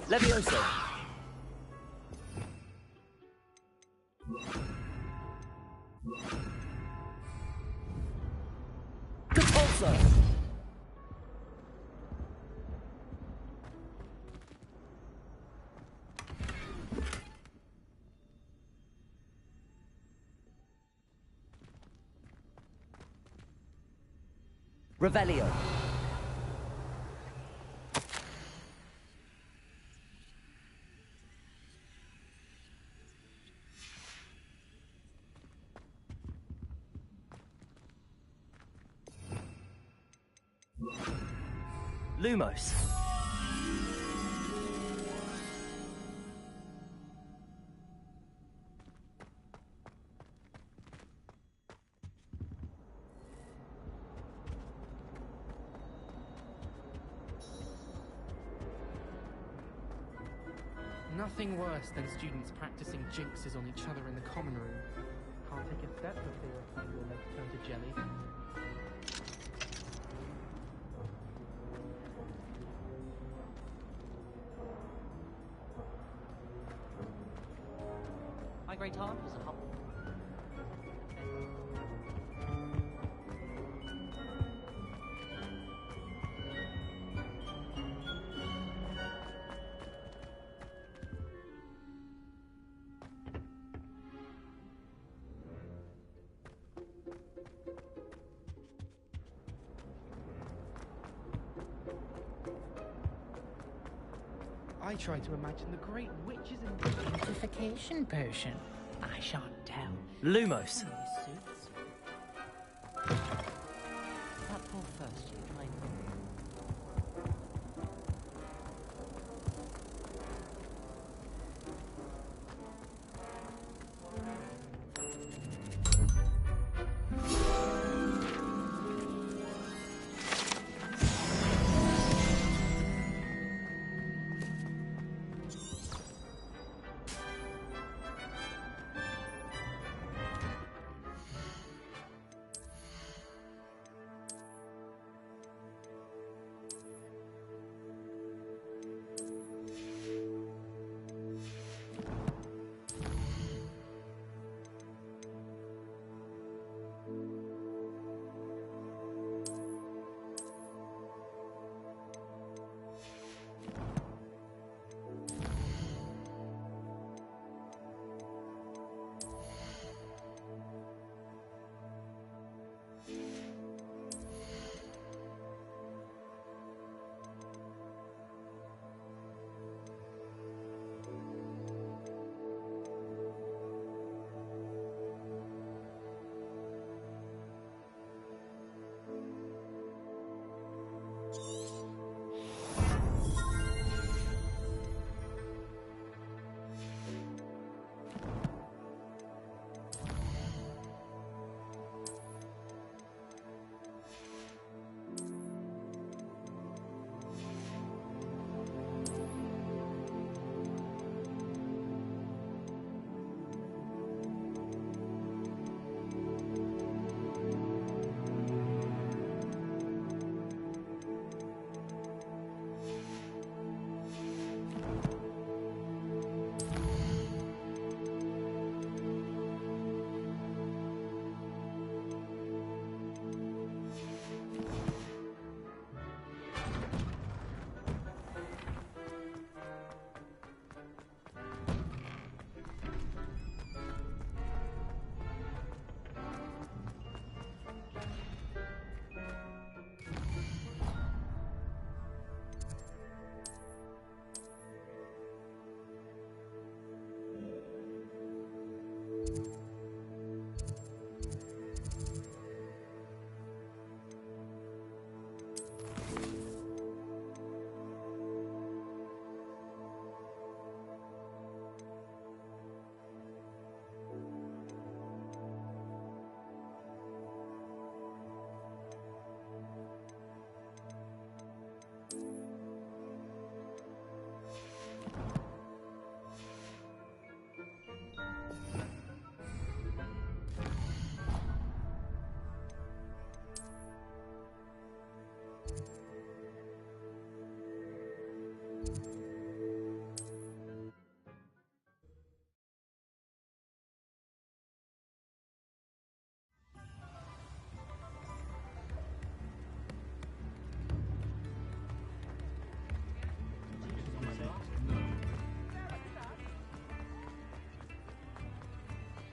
Levioso. Compulso. Revelio. Lumos. Nothing worse than students practicing jinxes on each other in the common room. Can't take a step for fear of having your legs turn to jelly. my great aunt was a humble. I try to imagine the great witches and Identification potion. I shan't tell. Lumos. That poor first year playing football.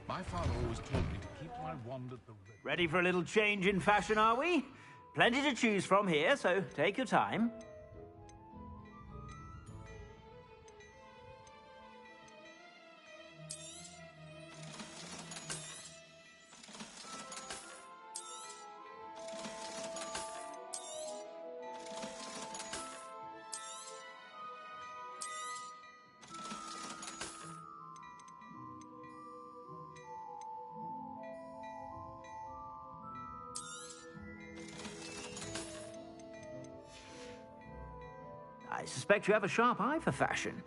My father always told me to keep my wand at the ready. Ready for a little change in fashion, are we? Plenty to choose from here, so take your time. I suspect you have a sharp eye for fashion.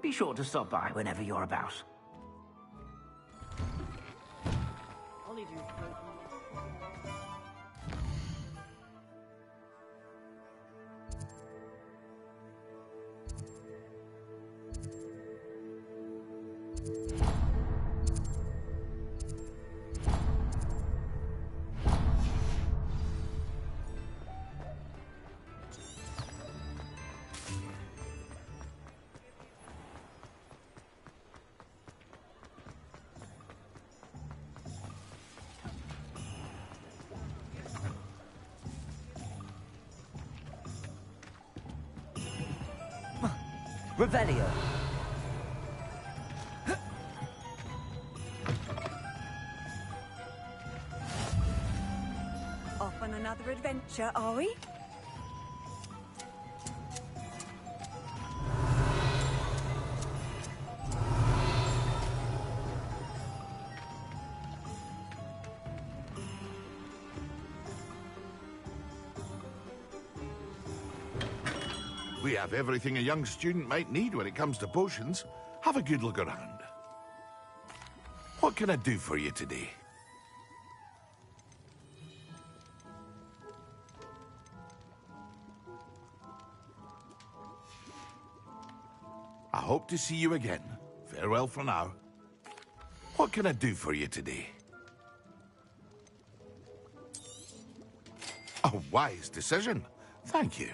Be sure to stop by whenever you're about. I'll leave you. Revelio. Off on another adventure, are we? We have everything a young student might need when it comes to potions. Have a good look around. What can I do for you today? I hope to see you again. Farewell for now. What can I do for you today? A wise decision. Thank you.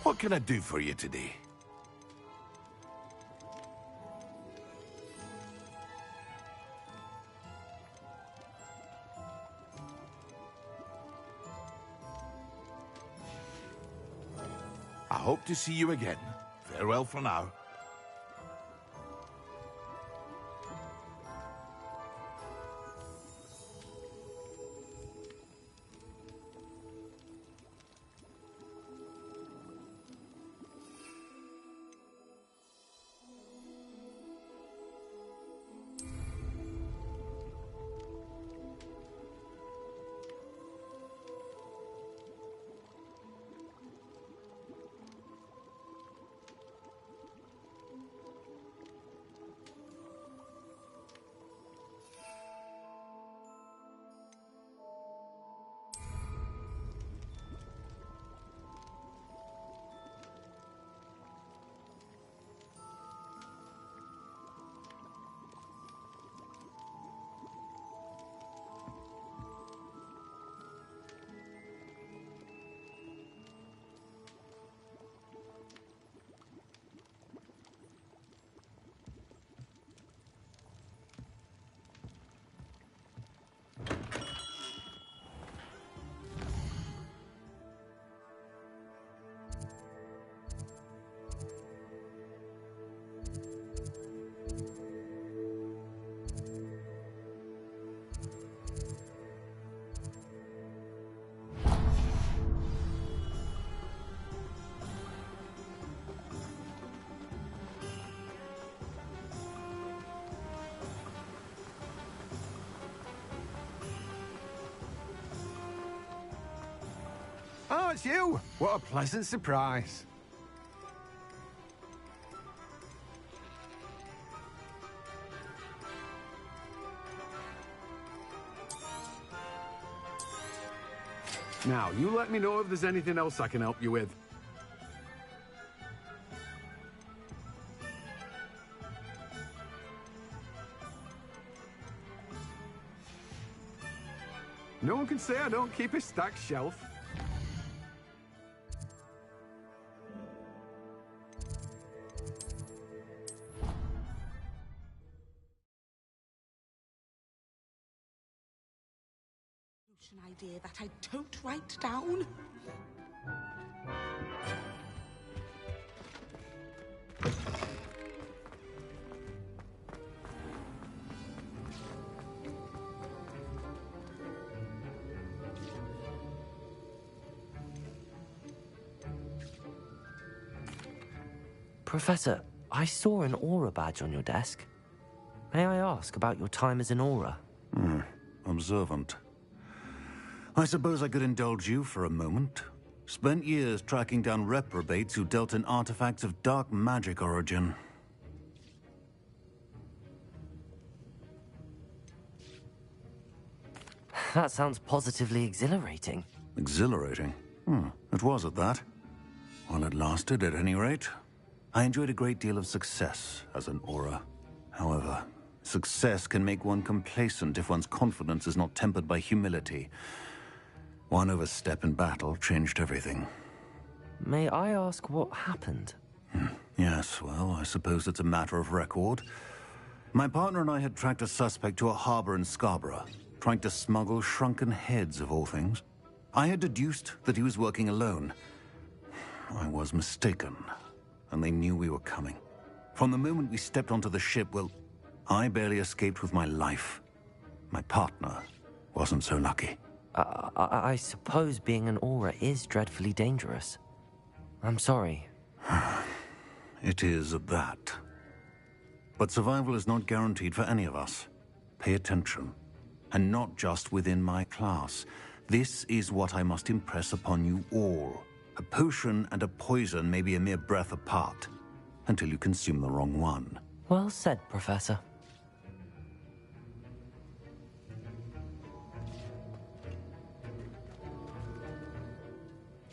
What can I do for you today? I hope to see you again. Farewell for now. Oh, it's you! What a pleasant surprise. Now, you let me know if there's anything else I can help you with. No one can say I don't keep a stacked shelf. An idea that I don't write down. Professor, I saw an aura badge on your desk. May I ask about your time as an aura? Observant. I suppose I could indulge you for a moment. Spent years tracking down reprobates who dealt in artifacts of dark magic origin. That sounds positively exhilarating. Exhilarating? It was at that. While it lasted, at any rate. I enjoyed a great deal of success as an aura. However, success can make one complacent if one's confidence is not tempered by humility. One overstep in battle changed everything. May I ask what happened? Yes, well, I suppose it's a matter of record. My partner and I had tracked a suspect to a harbor in Scarborough. trying to smuggle shrunken heads of all things. I had deduced that he was working alone. I was mistaken, and they knew we were coming. From the moment we stepped onto the ship, well, I barely escaped with my life. My partner wasn't so lucky. I suppose being an Aura is dreadfully dangerous. I'm sorry. It is at that. But survival is not guaranteed for any of us. Pay attention. And not just within my class. This is what I must impress upon you all. A potion and a poison may be a mere breath apart, until you consume the wrong one. Well said, Professor.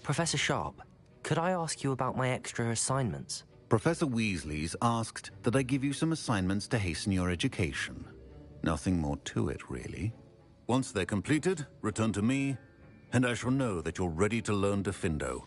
Professor Sharp, could I ask you about my extra assignments? Professor Weasley's asked that I give you some assignments to hasten your education. Nothing more to it, really. Once they're completed, return to me, and I shall know that you're ready to learn Diffindo.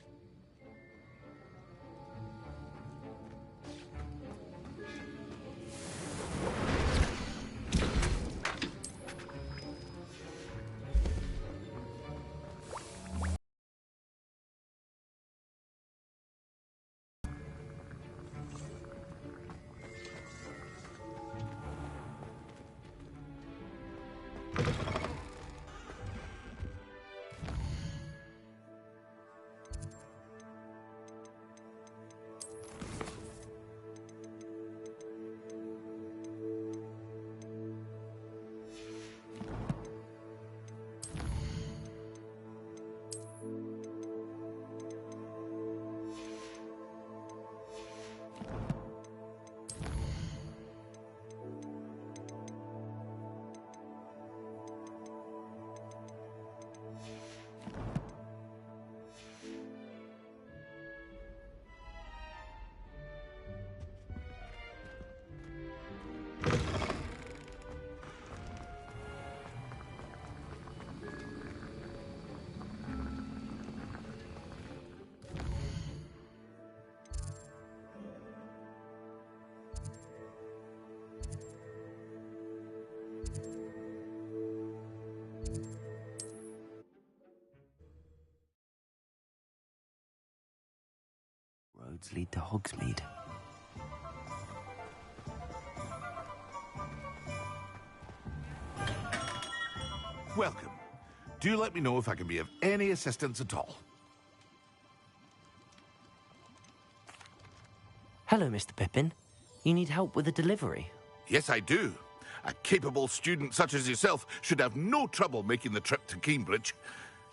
Roads lead to Hogsmeade. Welcome. Do let me know if I can be of any assistance at all. Hello, Mr. Pippin. You need help with a delivery? Yes, I do. A capable student such as yourself should have no trouble making the trip to Cambridge.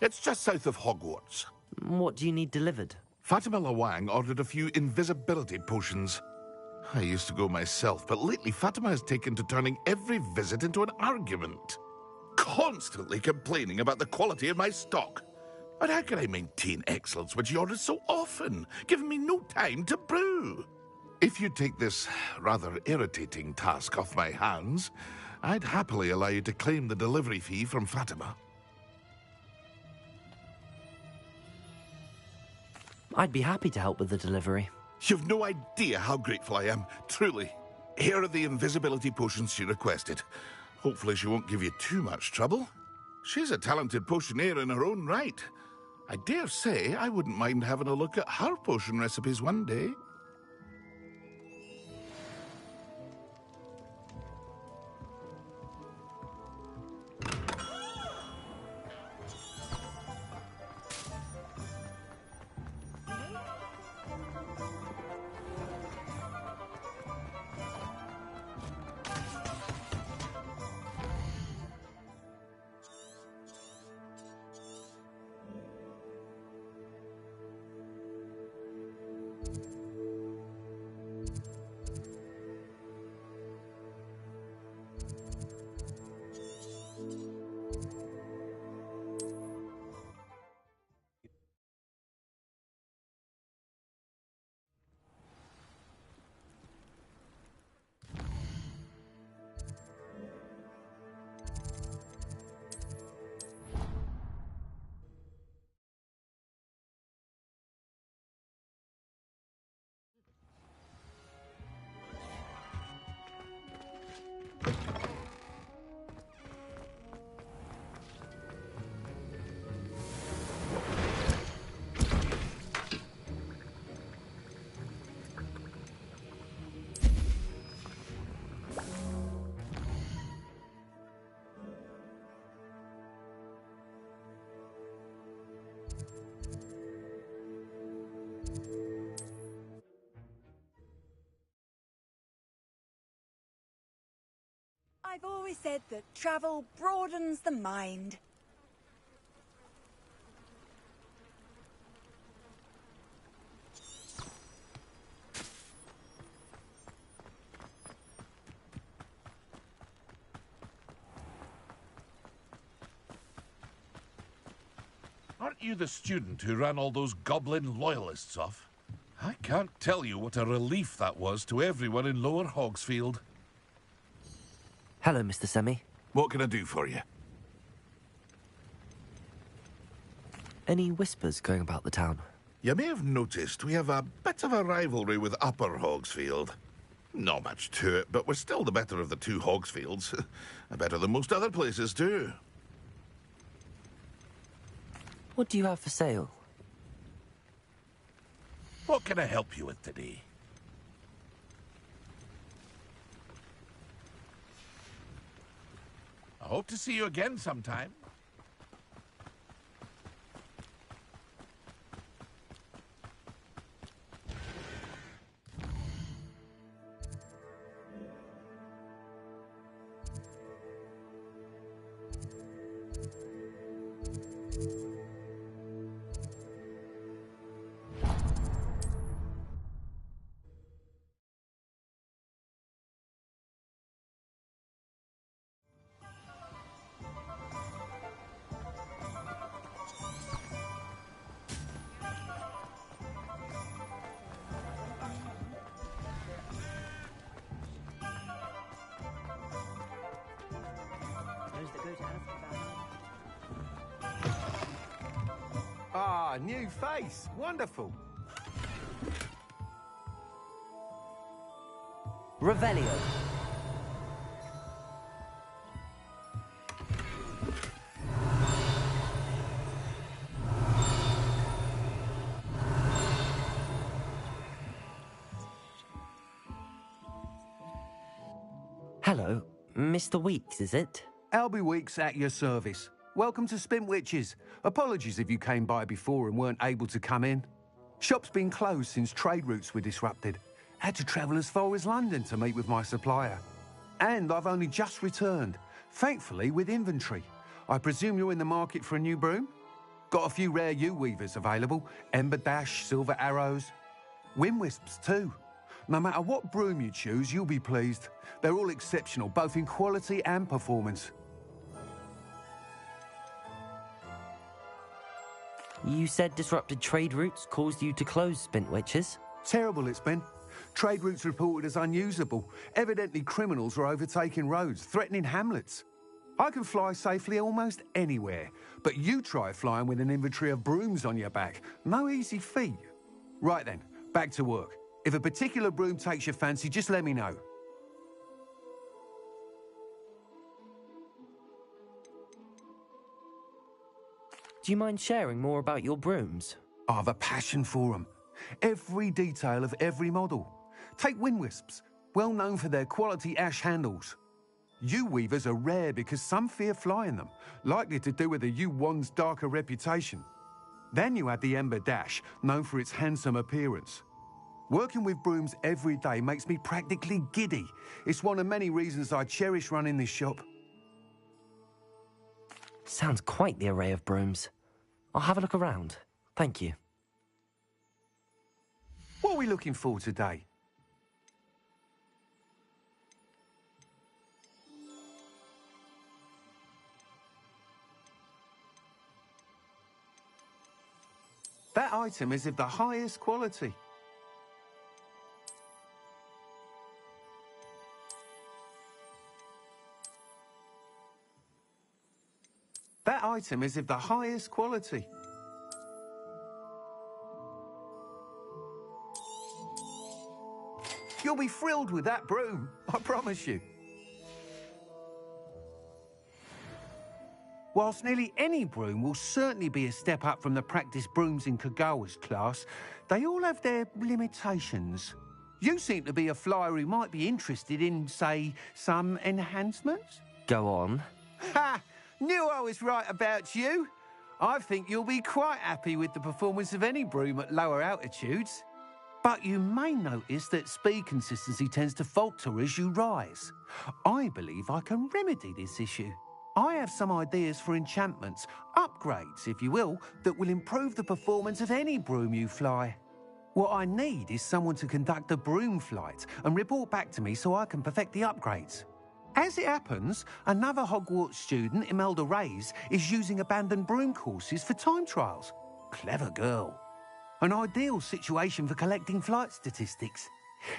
It's just south of Hogwarts. What do you need delivered? Fatima Lawang ordered a few invisibility potions. I used to go myself, but lately Fatima has taken to turning every visit into an argument. Constantly complaining about the quality of my stock. But how can I maintain excellence when she orders so often, giving me no time to brew? If you take this rather irritating task off my hands, I'd happily allow you to claim the delivery fee from Fatima. I'd be happy to help with the delivery. You've no idea how grateful I am, truly. Here are the invisibility potions she requested. Hopefully she won't give you too much trouble. She's a talented potioneer in her own right. I dare say I wouldn't mind having a look at her potion recipes one day. I've always said that travel broadens the mind. Aren't you the student who ran all those goblin loyalists off? I can't tell you what a relief that was to everyone in Lower Hogsfield. Hello, Mr. Semi. What can I do for you? Any whispers going about the town? You may have noticed we have a bit of a rivalry with Upper Hogsfield. Not much to it, but we're still the better of the two Hogsfields. Better than most other places, too. What do you have for sale? What can I help you with today? I hope to see you again sometime. Ah, new face. Wonderful. Revelio. Hello, Mr. Weeks, is it? Albie Weeks at your service. Welcome to Spintwitches. Apologies if you came by before and weren't able to come in. Shop's been closed since trade routes were disrupted. Had to travel as far as London to meet with my supplier. And I've only just returned, thankfully with inventory. I presume you're in the market for a new broom? Got a few rare yew-weavers available. Ember Dash, Silver Arrows. Wind Wisps too. No matter what broom you choose, you'll be pleased. They're all exceptional, both in quality and performance. You said disrupted trade routes caused you to close Spintwitches? Terrible it's been. Trade routes reported as unusable. Evidently criminals were overtaking roads, threatening hamlets. I can fly safely almost anywhere, but you try flying with an inventory of brooms on your back. No easy feat. Right then, back to work. If a particular broom takes your fancy, just let me know. Do you mind sharing more about your brooms? I've a passion for them. Every detail of every model. Take Wind Wisps, well known for their quality ash handles. Yew-weavers are rare because some fear flying them, likely to do with the yew wand's darker reputation. Then you add the Ember Dash, known for its handsome appearance. Working with brooms every day makes me practically giddy. It's one of many reasons I cherish running this shop. Sounds quite the array of brooms. I'll have a look around. Thank you. What are we looking for today? That item is of the highest quality. That item is of the highest quality. You'll be thrilled with that broom, I promise you. Whilst nearly any broom will certainly be a step up from the practice brooms in Kagawa's class, they all have their limitations. You seem to be a flyer who might be interested in, say, some enhancements? Go on. Ha! Knew I was right about you. I think you'll be quite happy with the performance of any broom at lower altitudes. But you may notice that speed consistency tends to falter as you rise. I believe I can remedy this issue. I have some ideas for enchantments, upgrades, if you will, that will improve the performance of any broom you fly. What I need is someone to conduct a broom flight and report back to me so I can perfect the upgrades. As it happens, another Hogwarts student, Imelda Reyes, is using abandoned broom courses for time trials. Clever girl. An ideal situation for collecting flight statistics.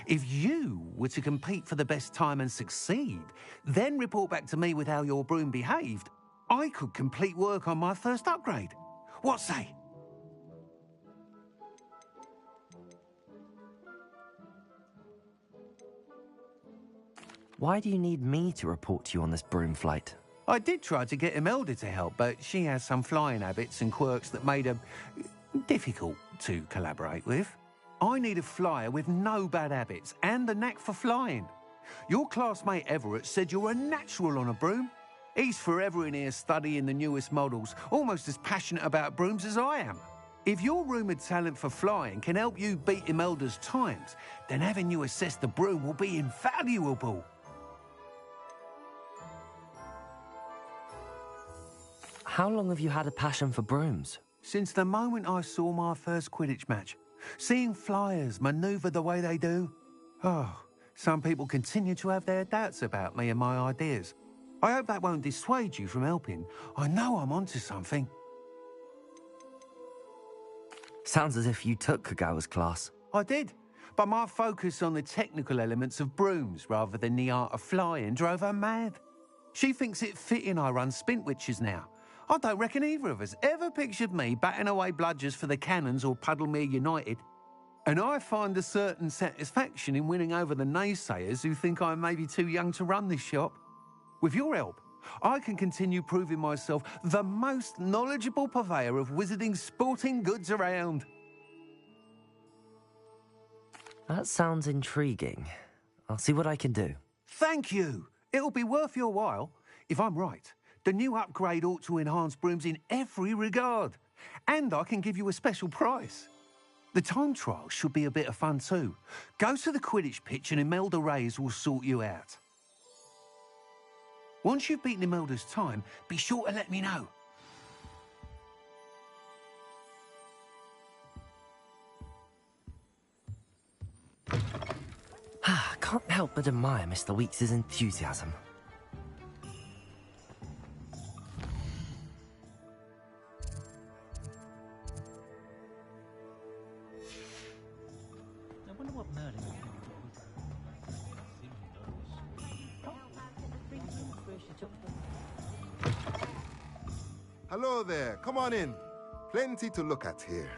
If you were to compete for the best time and succeed, then report back to me with how your broom behaved, I could complete work on my first upgrade. What say? Why do you need me to report to you on this broom flight? I did try to get Imelda to help, but she has some flying habits and quirks that made her difficult to collaborate with. I need a flyer with no bad habits and a knack for flying. Your classmate Everett said you're a natural on a broom. He's forever in here studying the newest models, almost as passionate about brooms as I am. If your rumoured talent for flying can help you beat Imelda's times, then having you assess the broom will be invaluable. How long have you had a passion for brooms? Since the moment I saw my first Quidditch match. Seeing flyers manoeuvre the way they do. Oh, some people continue to have their doubts about me and my ideas. I hope that won't dissuade you from helping. I know I'm onto something. Sounds as if you took Kagawa's class. I did, but my focus on the technical elements of brooms rather than the art of flying drove her mad. She thinks it fitting I run Spintwitches now. I don't reckon either of us ever pictured me batting away bludgers for the Cannons or Puddlemere United. And I find a certain satisfaction in winning over the naysayers who think I'm maybe too young to run this shop. With your help, I can continue proving myself the most knowledgeable purveyor of wizarding sporting goods around. That sounds intriguing. I'll see what I can do. Thank you. It'll be worth your while. If I'm right, the new upgrade ought to enhance brooms in every regard. And I can give you a special price. The time trial should be a bit of fun too. Go to the Quidditch pitch and Imelda Reyes will sort you out. Once you've beaten Imelda's time, be sure to let me know. Can't help but admire Mr. Weeks' enthusiasm. I wonder what Merlin will think. Hello there, come on in. Plenty to look at here.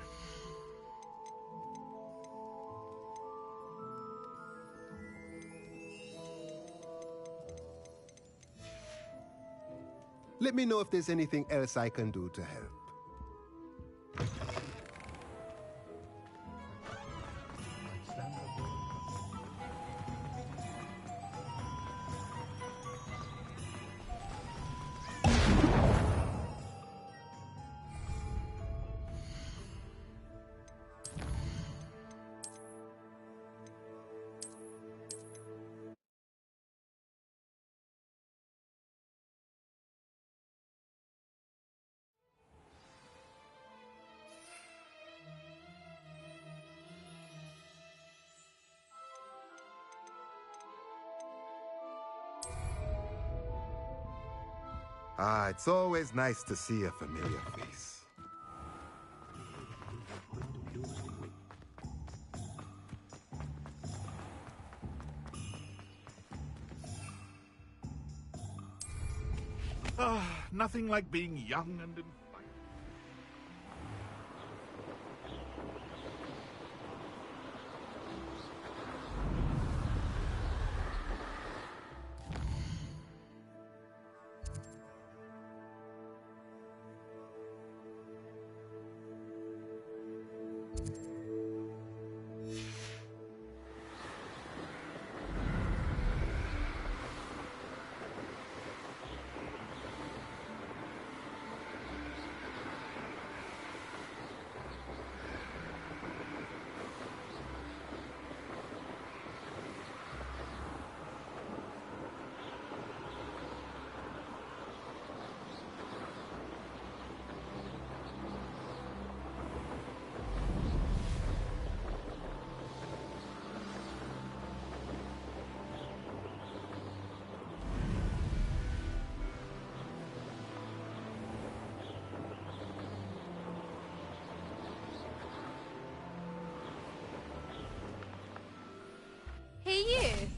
Let me know if there's anything else I can do to help. Ah, it's always nice to see a familiar face. Nothing like being young and in flight.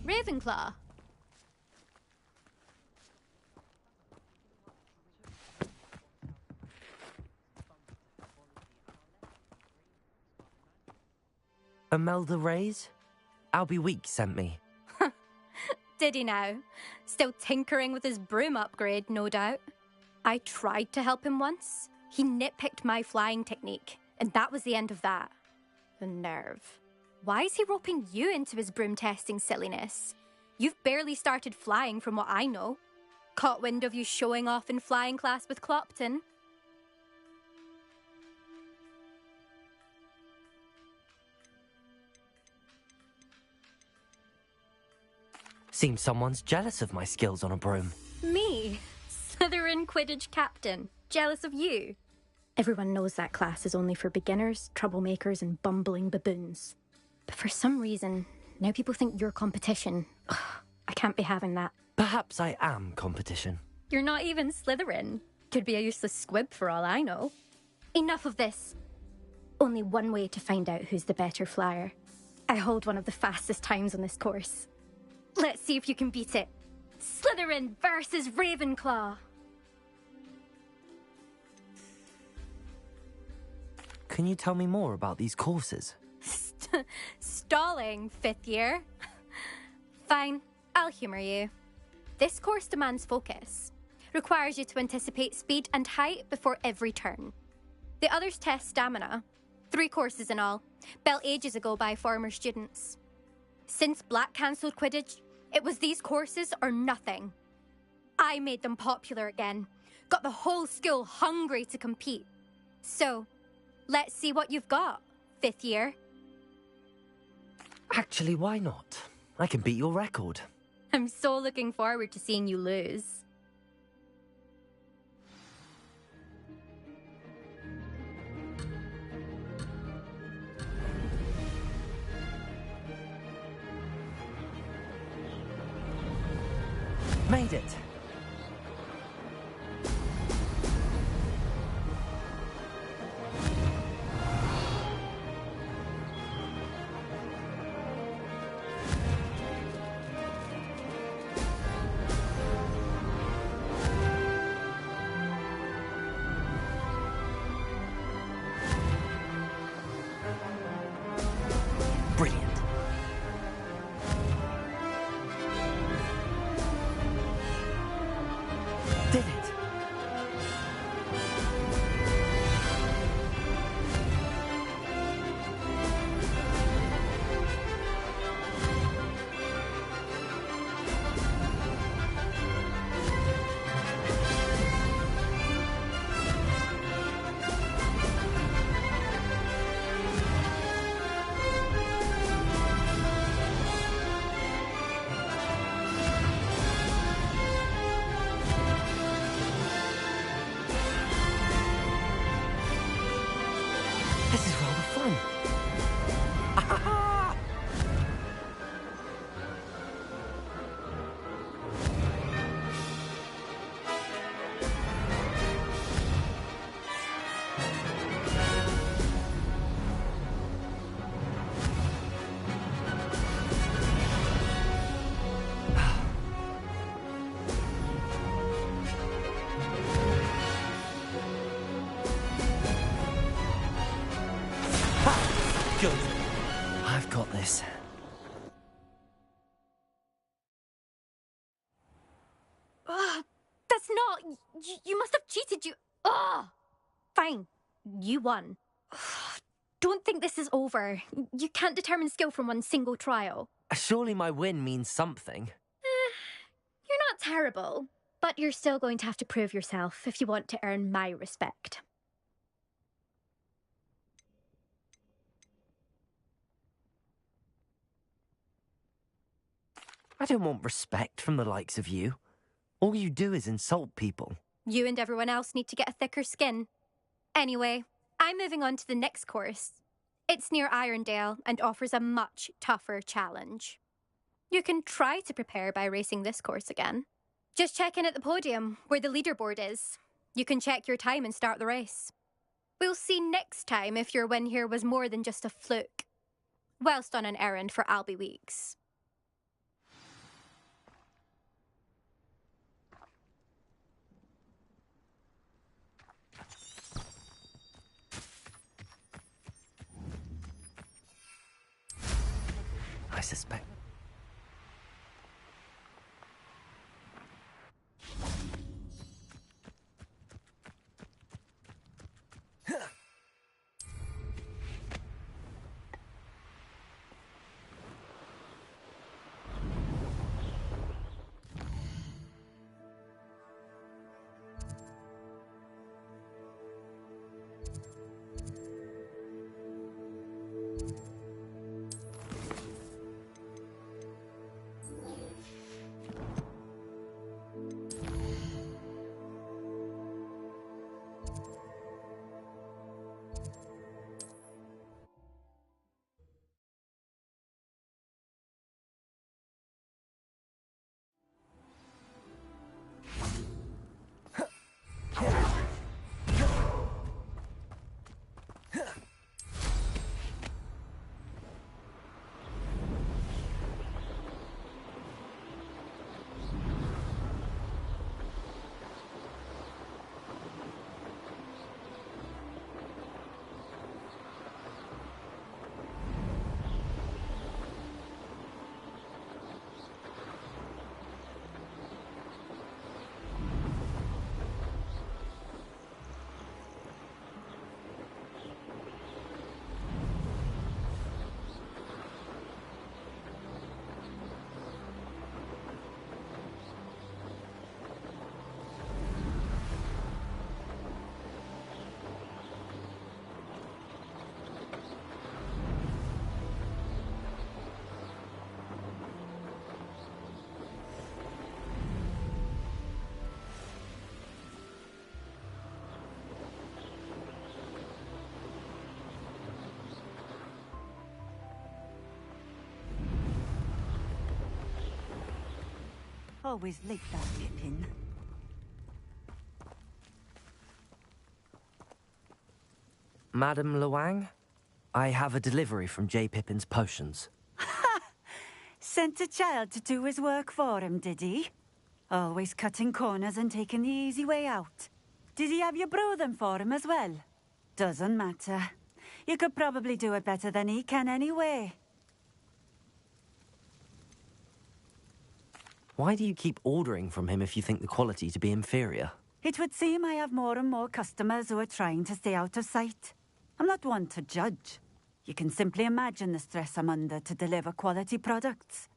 Ravenclaw. Imelda Reyes? Albie Weeks sent me. Did he now? Still tinkering with his broom upgrade, no doubt. I tried to help him once. He nitpicked my flying technique, and that was the end of that. The nerve. Why is he roping you into his broom testing silliness? You've barely started flying from what I know. Caught wind of you showing off in flying class with Clopton. Seems someone's jealous of my skills on a broom. Me? Slytherin Quidditch captain. Jealous of you? Everyone knows that class is only for beginners, troublemakers, and bumbling baboons. But for some reason, now people think you're competition. Ugh, I can't be having that. Perhaps I am competition. You're not even Slytherin. Could be a useless squib for all I know. Enough of this. Only one way to find out who's the better flyer. I hold one of the fastest times on this course. Let's see if you can beat it. Slytherin versus Ravenclaw. Can you tell me more about these courses? Stalling, 5th year. Fine, I'll humour you. This course demands focus. Requires you to anticipate speed and height before every turn. The others test stamina. 3 courses in all, built ages ago by former students. Since Black cancelled Quidditch, it was these courses or nothing. I made them popular again. Got the whole school hungry to compete. So, let's see what you've got, 5th year. Actually, why not? I can beat your record. I'm so looking forward to seeing you lose. Made it. Brilliant. Did it. This is rather fun. Good. I've got this. That's not... You must have cheated, you... Ugh! Fine. You won. Don't think this is over. You can't determine skill from one single trial. Surely my win means something. You're not terrible, but you're still going to have to prove yourself if you want to earn my respect. I don't want respect from the likes of you. All you do is insult people. You and everyone else need to get a thicker skin. Anyway, I'm moving on to the next course. It's near Irondale and offers a much tougher challenge. You can try to prepare by racing this course again. Just check in at the podium, where the leaderboard is. You can check your time and start the race. We'll see next time if your win here was more than just a fluke. Whilst on an errand for Albie Weeks. I suspect. Always late, that Pippin. Madam Luang, I have a delivery from J. Pippin's potions. Sent a child to do his work for him, did he? Always cutting corners and taking the easy way out. Did he have you brew them for him as well? Doesn't matter. You could probably do it better than he can anyway. Why do you keep ordering from him if you think the quality to be inferior? It would seem I have more and more customers who are trying to stay out of sight. I'm not one to judge. You can simply imagine the stress I'm under to deliver quality products.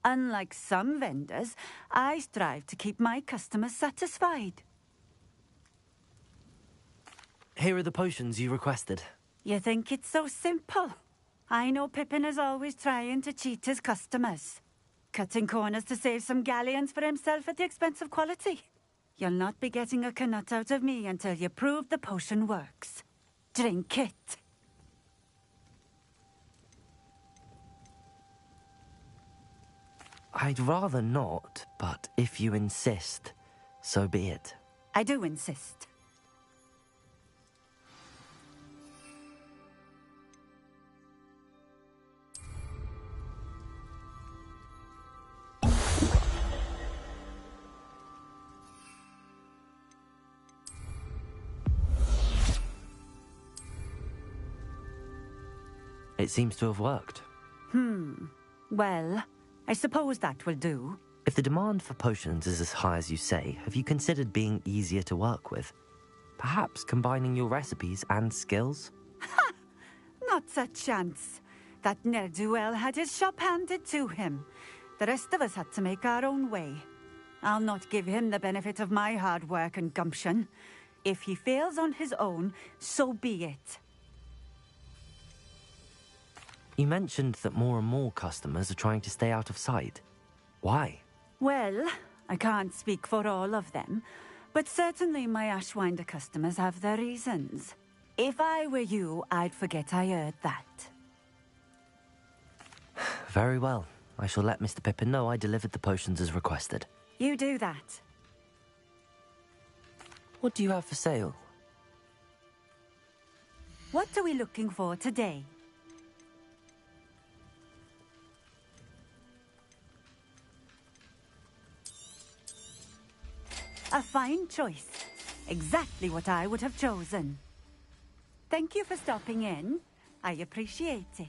Unlike some vendors, I strive to keep my customers satisfied. Here are the potions you requested. You think it's so simple? I know Pippin is always trying to cheat his customers. Cutting corners to save some galleons for himself at the expense of quality. You'll not be getting a canut out of me until you prove the potion works. Drink it. I'd rather not, but if you insist, so be it. I do insist. It seems to have worked. Well, I suppose that will do. If the demand for potions is as high as you say, have you considered being easier to work with? Perhaps combining your recipes and skills? Ha! Not a chance. That ne'er-do-well had his shop handed to him. The rest of us had to make our own way. I'll not give him the benefit of my hard work and gumption. If he fails on his own, so be it. You mentioned that more and more customers are trying to stay out of sight. Why? Well, I can't speak for all of them, but certainly my Ashwinder customers have their reasons. If I were you, I'd forget I heard that. Very well. I shall let Mr. Pippin know I delivered the potions as requested. You do that. What do you have for sale? What are we looking for today? A fine choice. Exactly what I would have chosen. Thank you for stopping in. I appreciate it.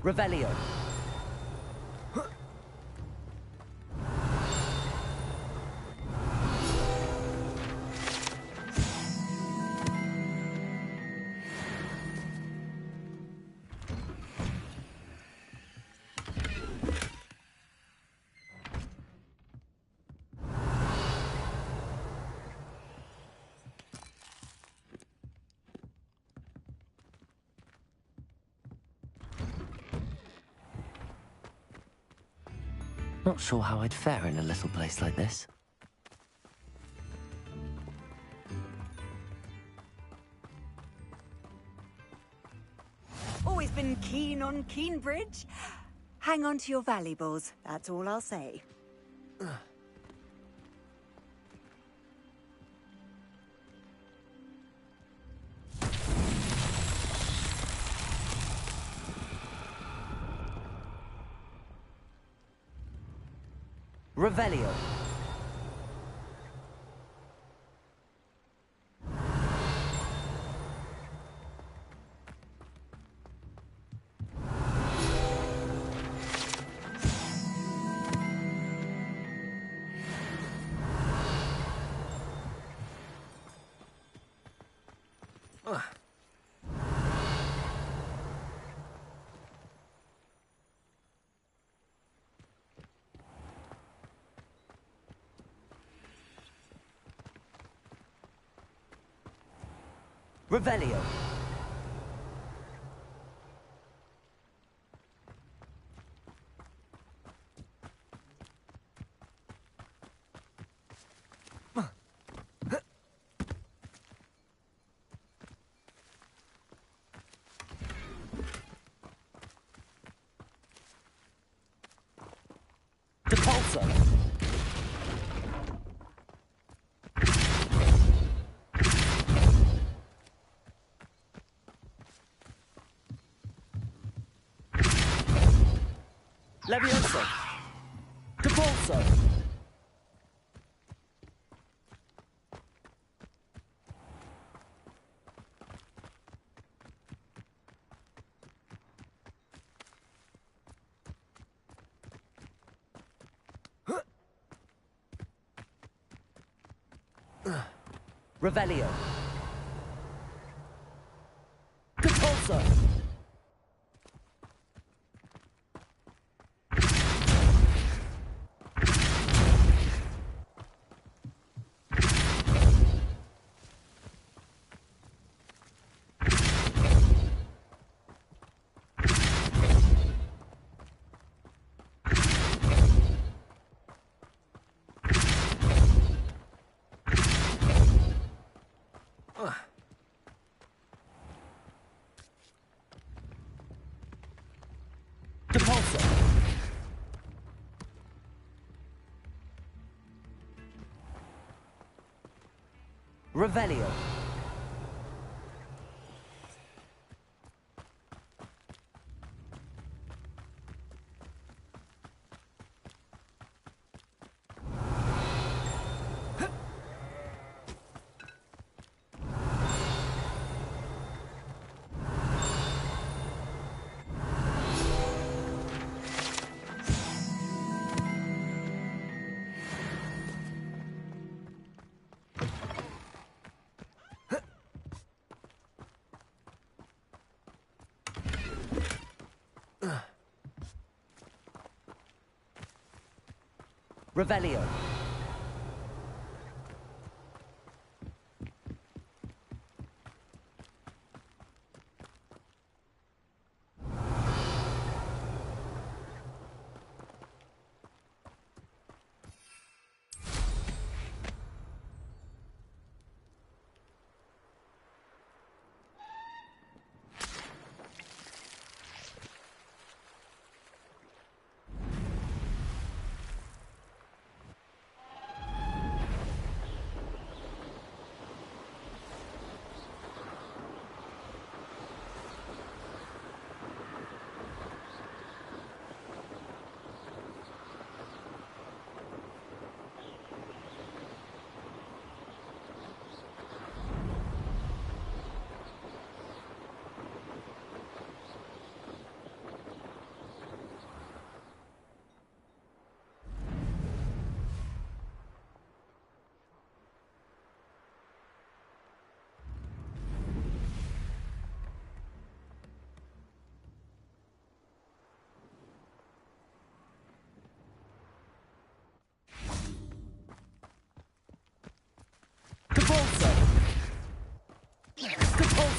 Revelio. Not sure how I'd fare in a little place like this. Always been keen on Keenbridge. Hang on to your valuables, that's all I'll say. Revelio. Revelio. Depulso. Levioso. Depulso. Revelio. Depulso. Depulso. Revelio. Revelio.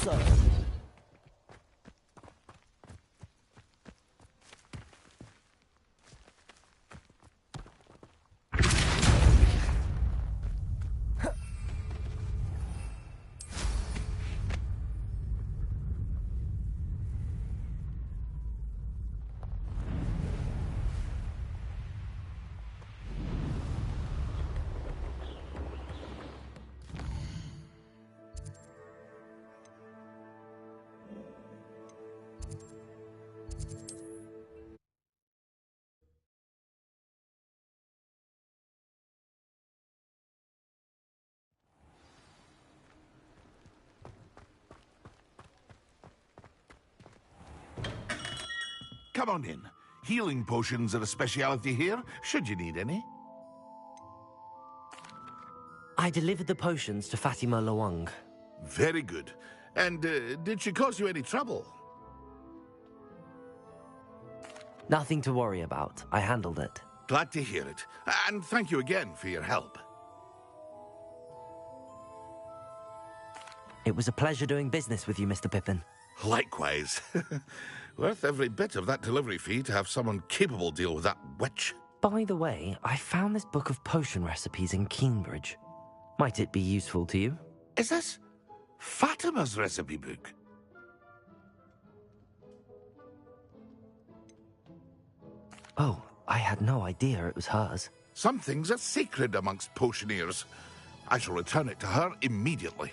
Pulso. Come on in. Healing potions are a speciality here, should you need any. I delivered the potions to Fatima Lawang. Very good. And did she cause you any trouble? Nothing to worry about. I handled it. Glad to hear it. And thank you again for your help. It was a pleasure doing business with you, Mr. Pippin. Likewise. Worth every bit of that delivery fee to have someone capable deal with that witch. By the way, I found this book of potion recipes in Keenbridge. Might it be useful to you? Is this Fatima's recipe book? Oh, I had no idea it was hers. Some things are sacred amongst potioneers. I shall return it to her immediately.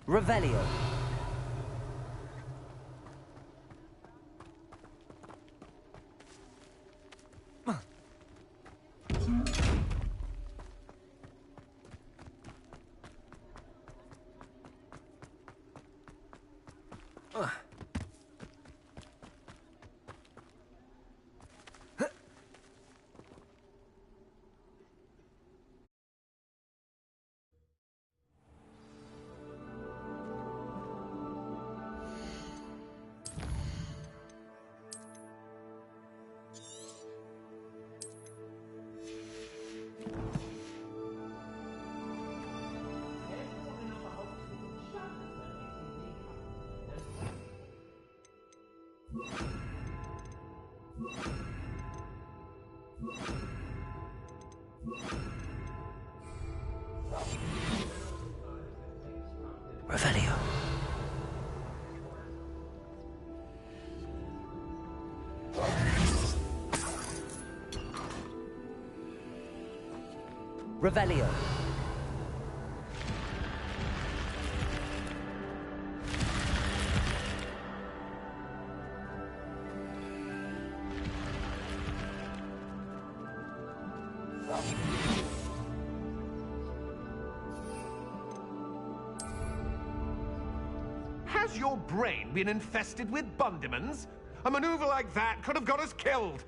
Revelio. Revelio. Revelio. Has your brain been infested with bundimans? A maneuver like that could have got us killed.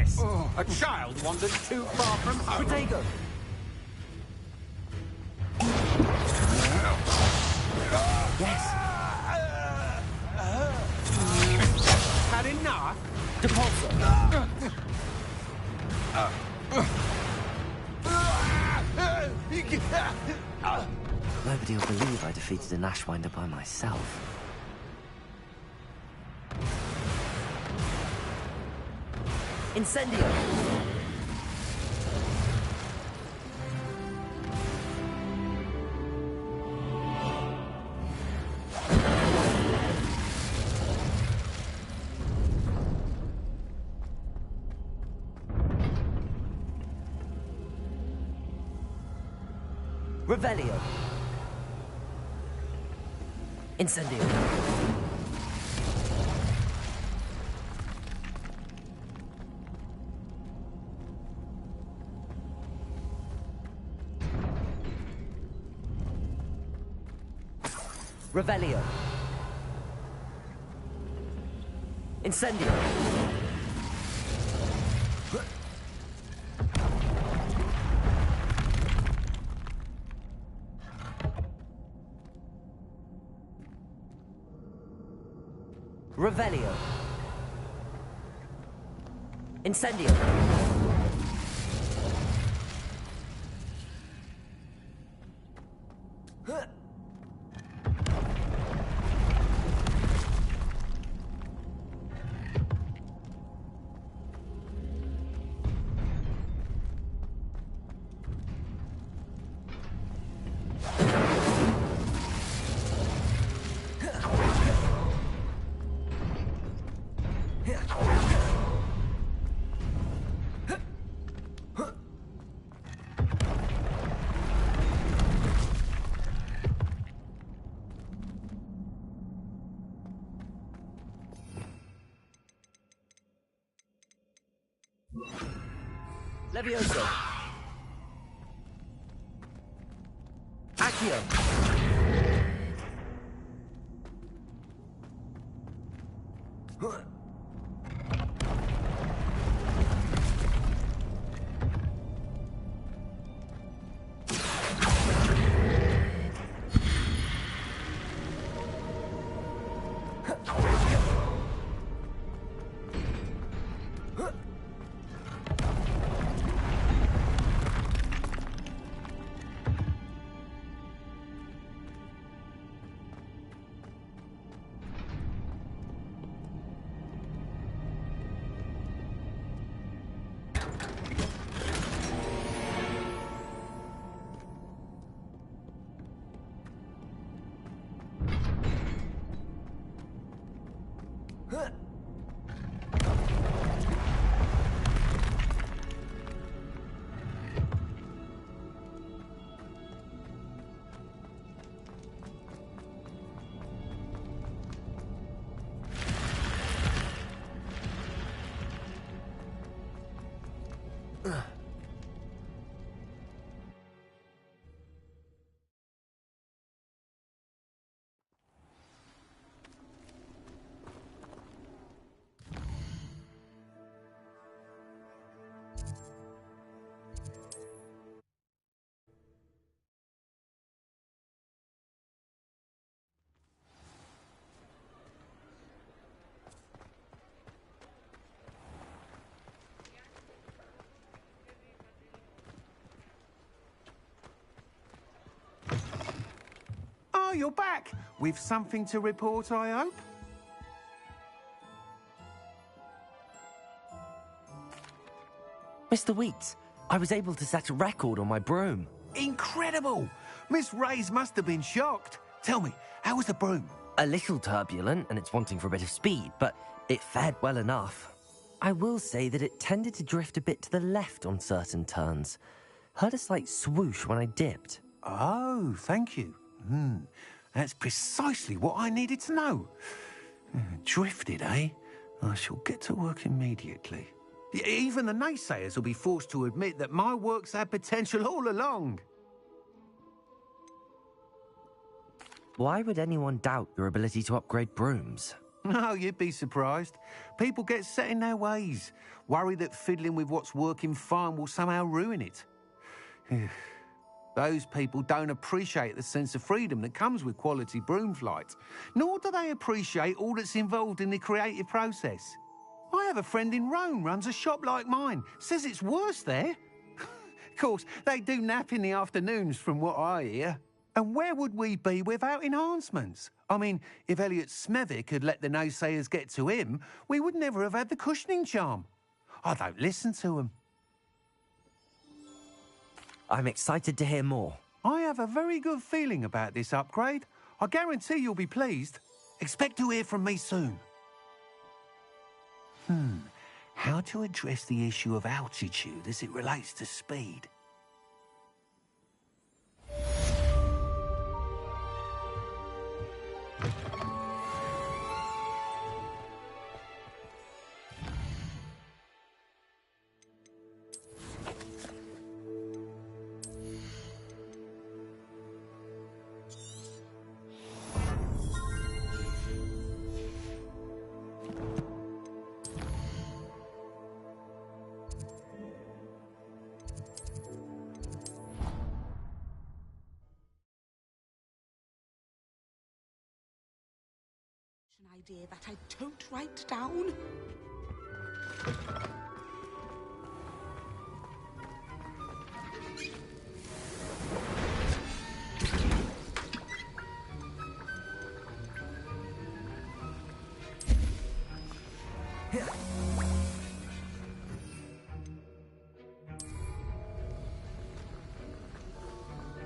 Yes, a child wandered too far from home. Protego! Yes. Had enough? Depulso. Nobody will believe I defeated an Ashwinder by myself. Incendio! Revelio. Incendio. Revelio. Incendio. Revelio. Incendio. Levioso. Accio. Oh, you're back. With something to report, I hope? Mr. Weeks, I was able to set a record on my broom. Incredible! Miss Reyes must have been shocked. Tell me, how was the broom? A little turbulent, and it's wanting for a bit of speed, but it fared well enough. I will say that it tended to drift a bit to the left on certain turns. Heard a slight swoosh when I dipped. Oh, thank you. That's precisely what I needed to know. Drifted, eh? I shall get to work immediately. Even the naysayers will be forced to admit that my work's had potential all along. Why would anyone doubt your ability to upgrade brooms? No, you'd be surprised. People get set in their ways, worry that fiddling with what's working fine will somehow ruin it. Those people don't appreciate the sense of freedom that comes with quality broom flight, nor do they appreciate all that's involved in the creative process. I have a friend in Rome runs a shop like mine, says it's worse there. Of course, they do nap in the afternoons from what I hear. And where would we be without enhancements? I mean, if Elliot Smethwick had let the naysayers get to him, we would never have had the cushioning charm. I don't listen to them. I'm excited to hear more. I have a very good feeling about this upgrade. I guarantee you'll be pleased. Expect to hear from me soon. How to address the issue of altitude as it relates to speed? An idea that I don't write down.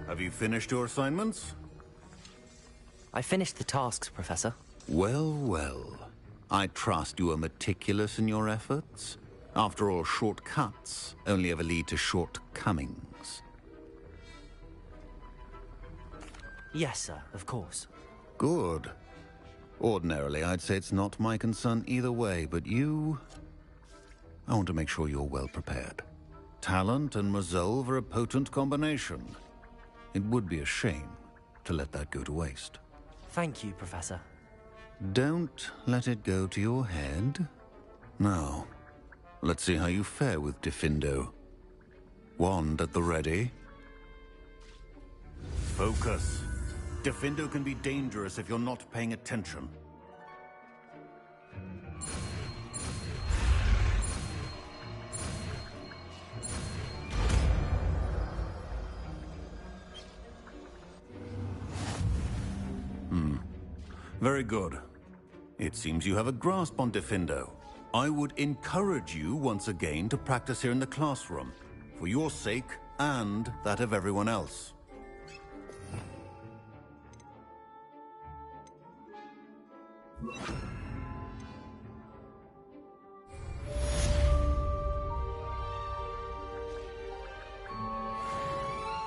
Have you finished your assignments? I finished the tasks, Professor. Well, well. I trust you are meticulous in your efforts. After all, shortcuts only ever lead to shortcomings. Yes, sir, of course. Good. Ordinarily, I'd say it's not my concern either way, but you... I want to make sure you're well prepared. Talent and resolve are a potent combination. It would be a shame to let that go to waste. Thank you, Professor. Don't let it go to your head. Now, let's see how you fare with Diffindo. Wand at the ready. Focus. Diffindo can be dangerous if you're not paying attention. Very good. It seems you have a grasp on Diffindo. I would encourage you once again to practice here in the classroom, for your sake and that of everyone else.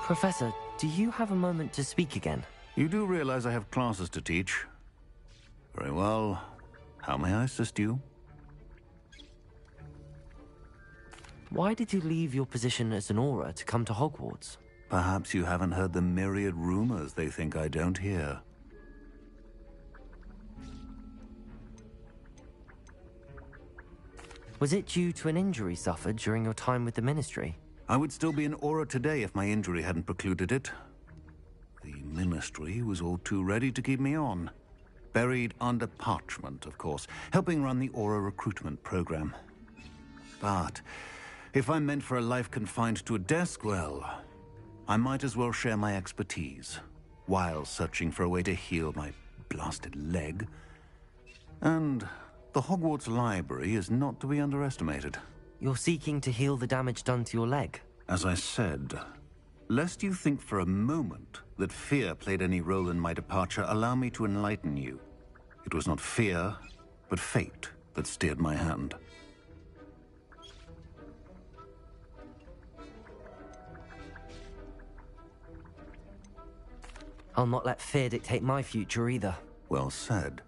Professor, do you have a moment to speak again? You do realize I have classes to teach. Very well. How may I assist you? Why did you leave your position as an Auror to come to Hogwarts? Perhaps you haven't heard the myriad rumors they think I don't hear. Was it due to an injury suffered during your time with the Ministry? I would still be an Auror today if my injury hadn't precluded it. The Ministry was all too ready to keep me on. Buried under parchment, of course, helping run the Auror recruitment program. But if I'm meant for a life confined to a desk, well, I might as well share my expertise while searching for a way to heal my blasted leg. And the Hogwarts Library is not to be underestimated. You're seeking to heal the damage done to your leg? As I said, lest you think for a moment that fear played any role in my departure, allow me to enlighten you. It was not fear, but fate that steered my hand. I'll not let fear dictate my future either. Well said.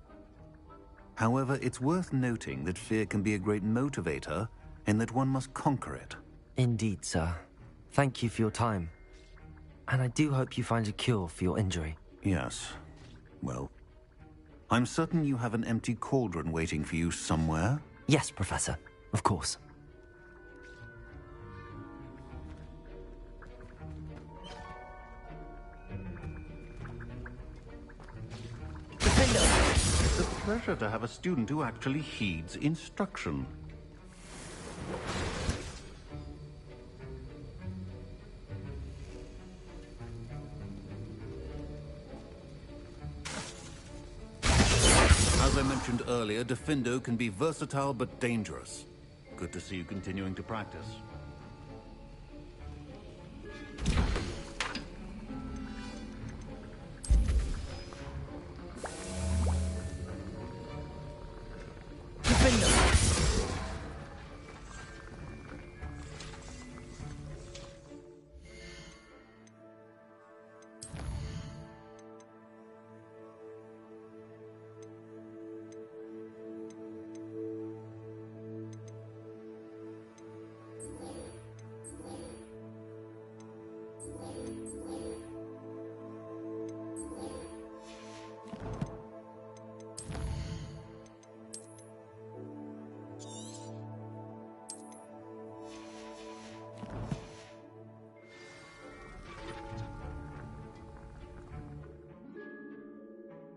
However, it's worth noting that fear can be a great motivator, and that one must conquer it. Indeed, sir. Thank you for your time. And I do hope you find a cure for your injury. Yes. Well, I'm certain you have an empty cauldron waiting for you somewhere. Yes, Professor. Of course. It's a pleasure to have a student who actually heeds instruction. As I mentioned earlier, Defendo can be versatile but dangerous. Good to see you continuing to practice.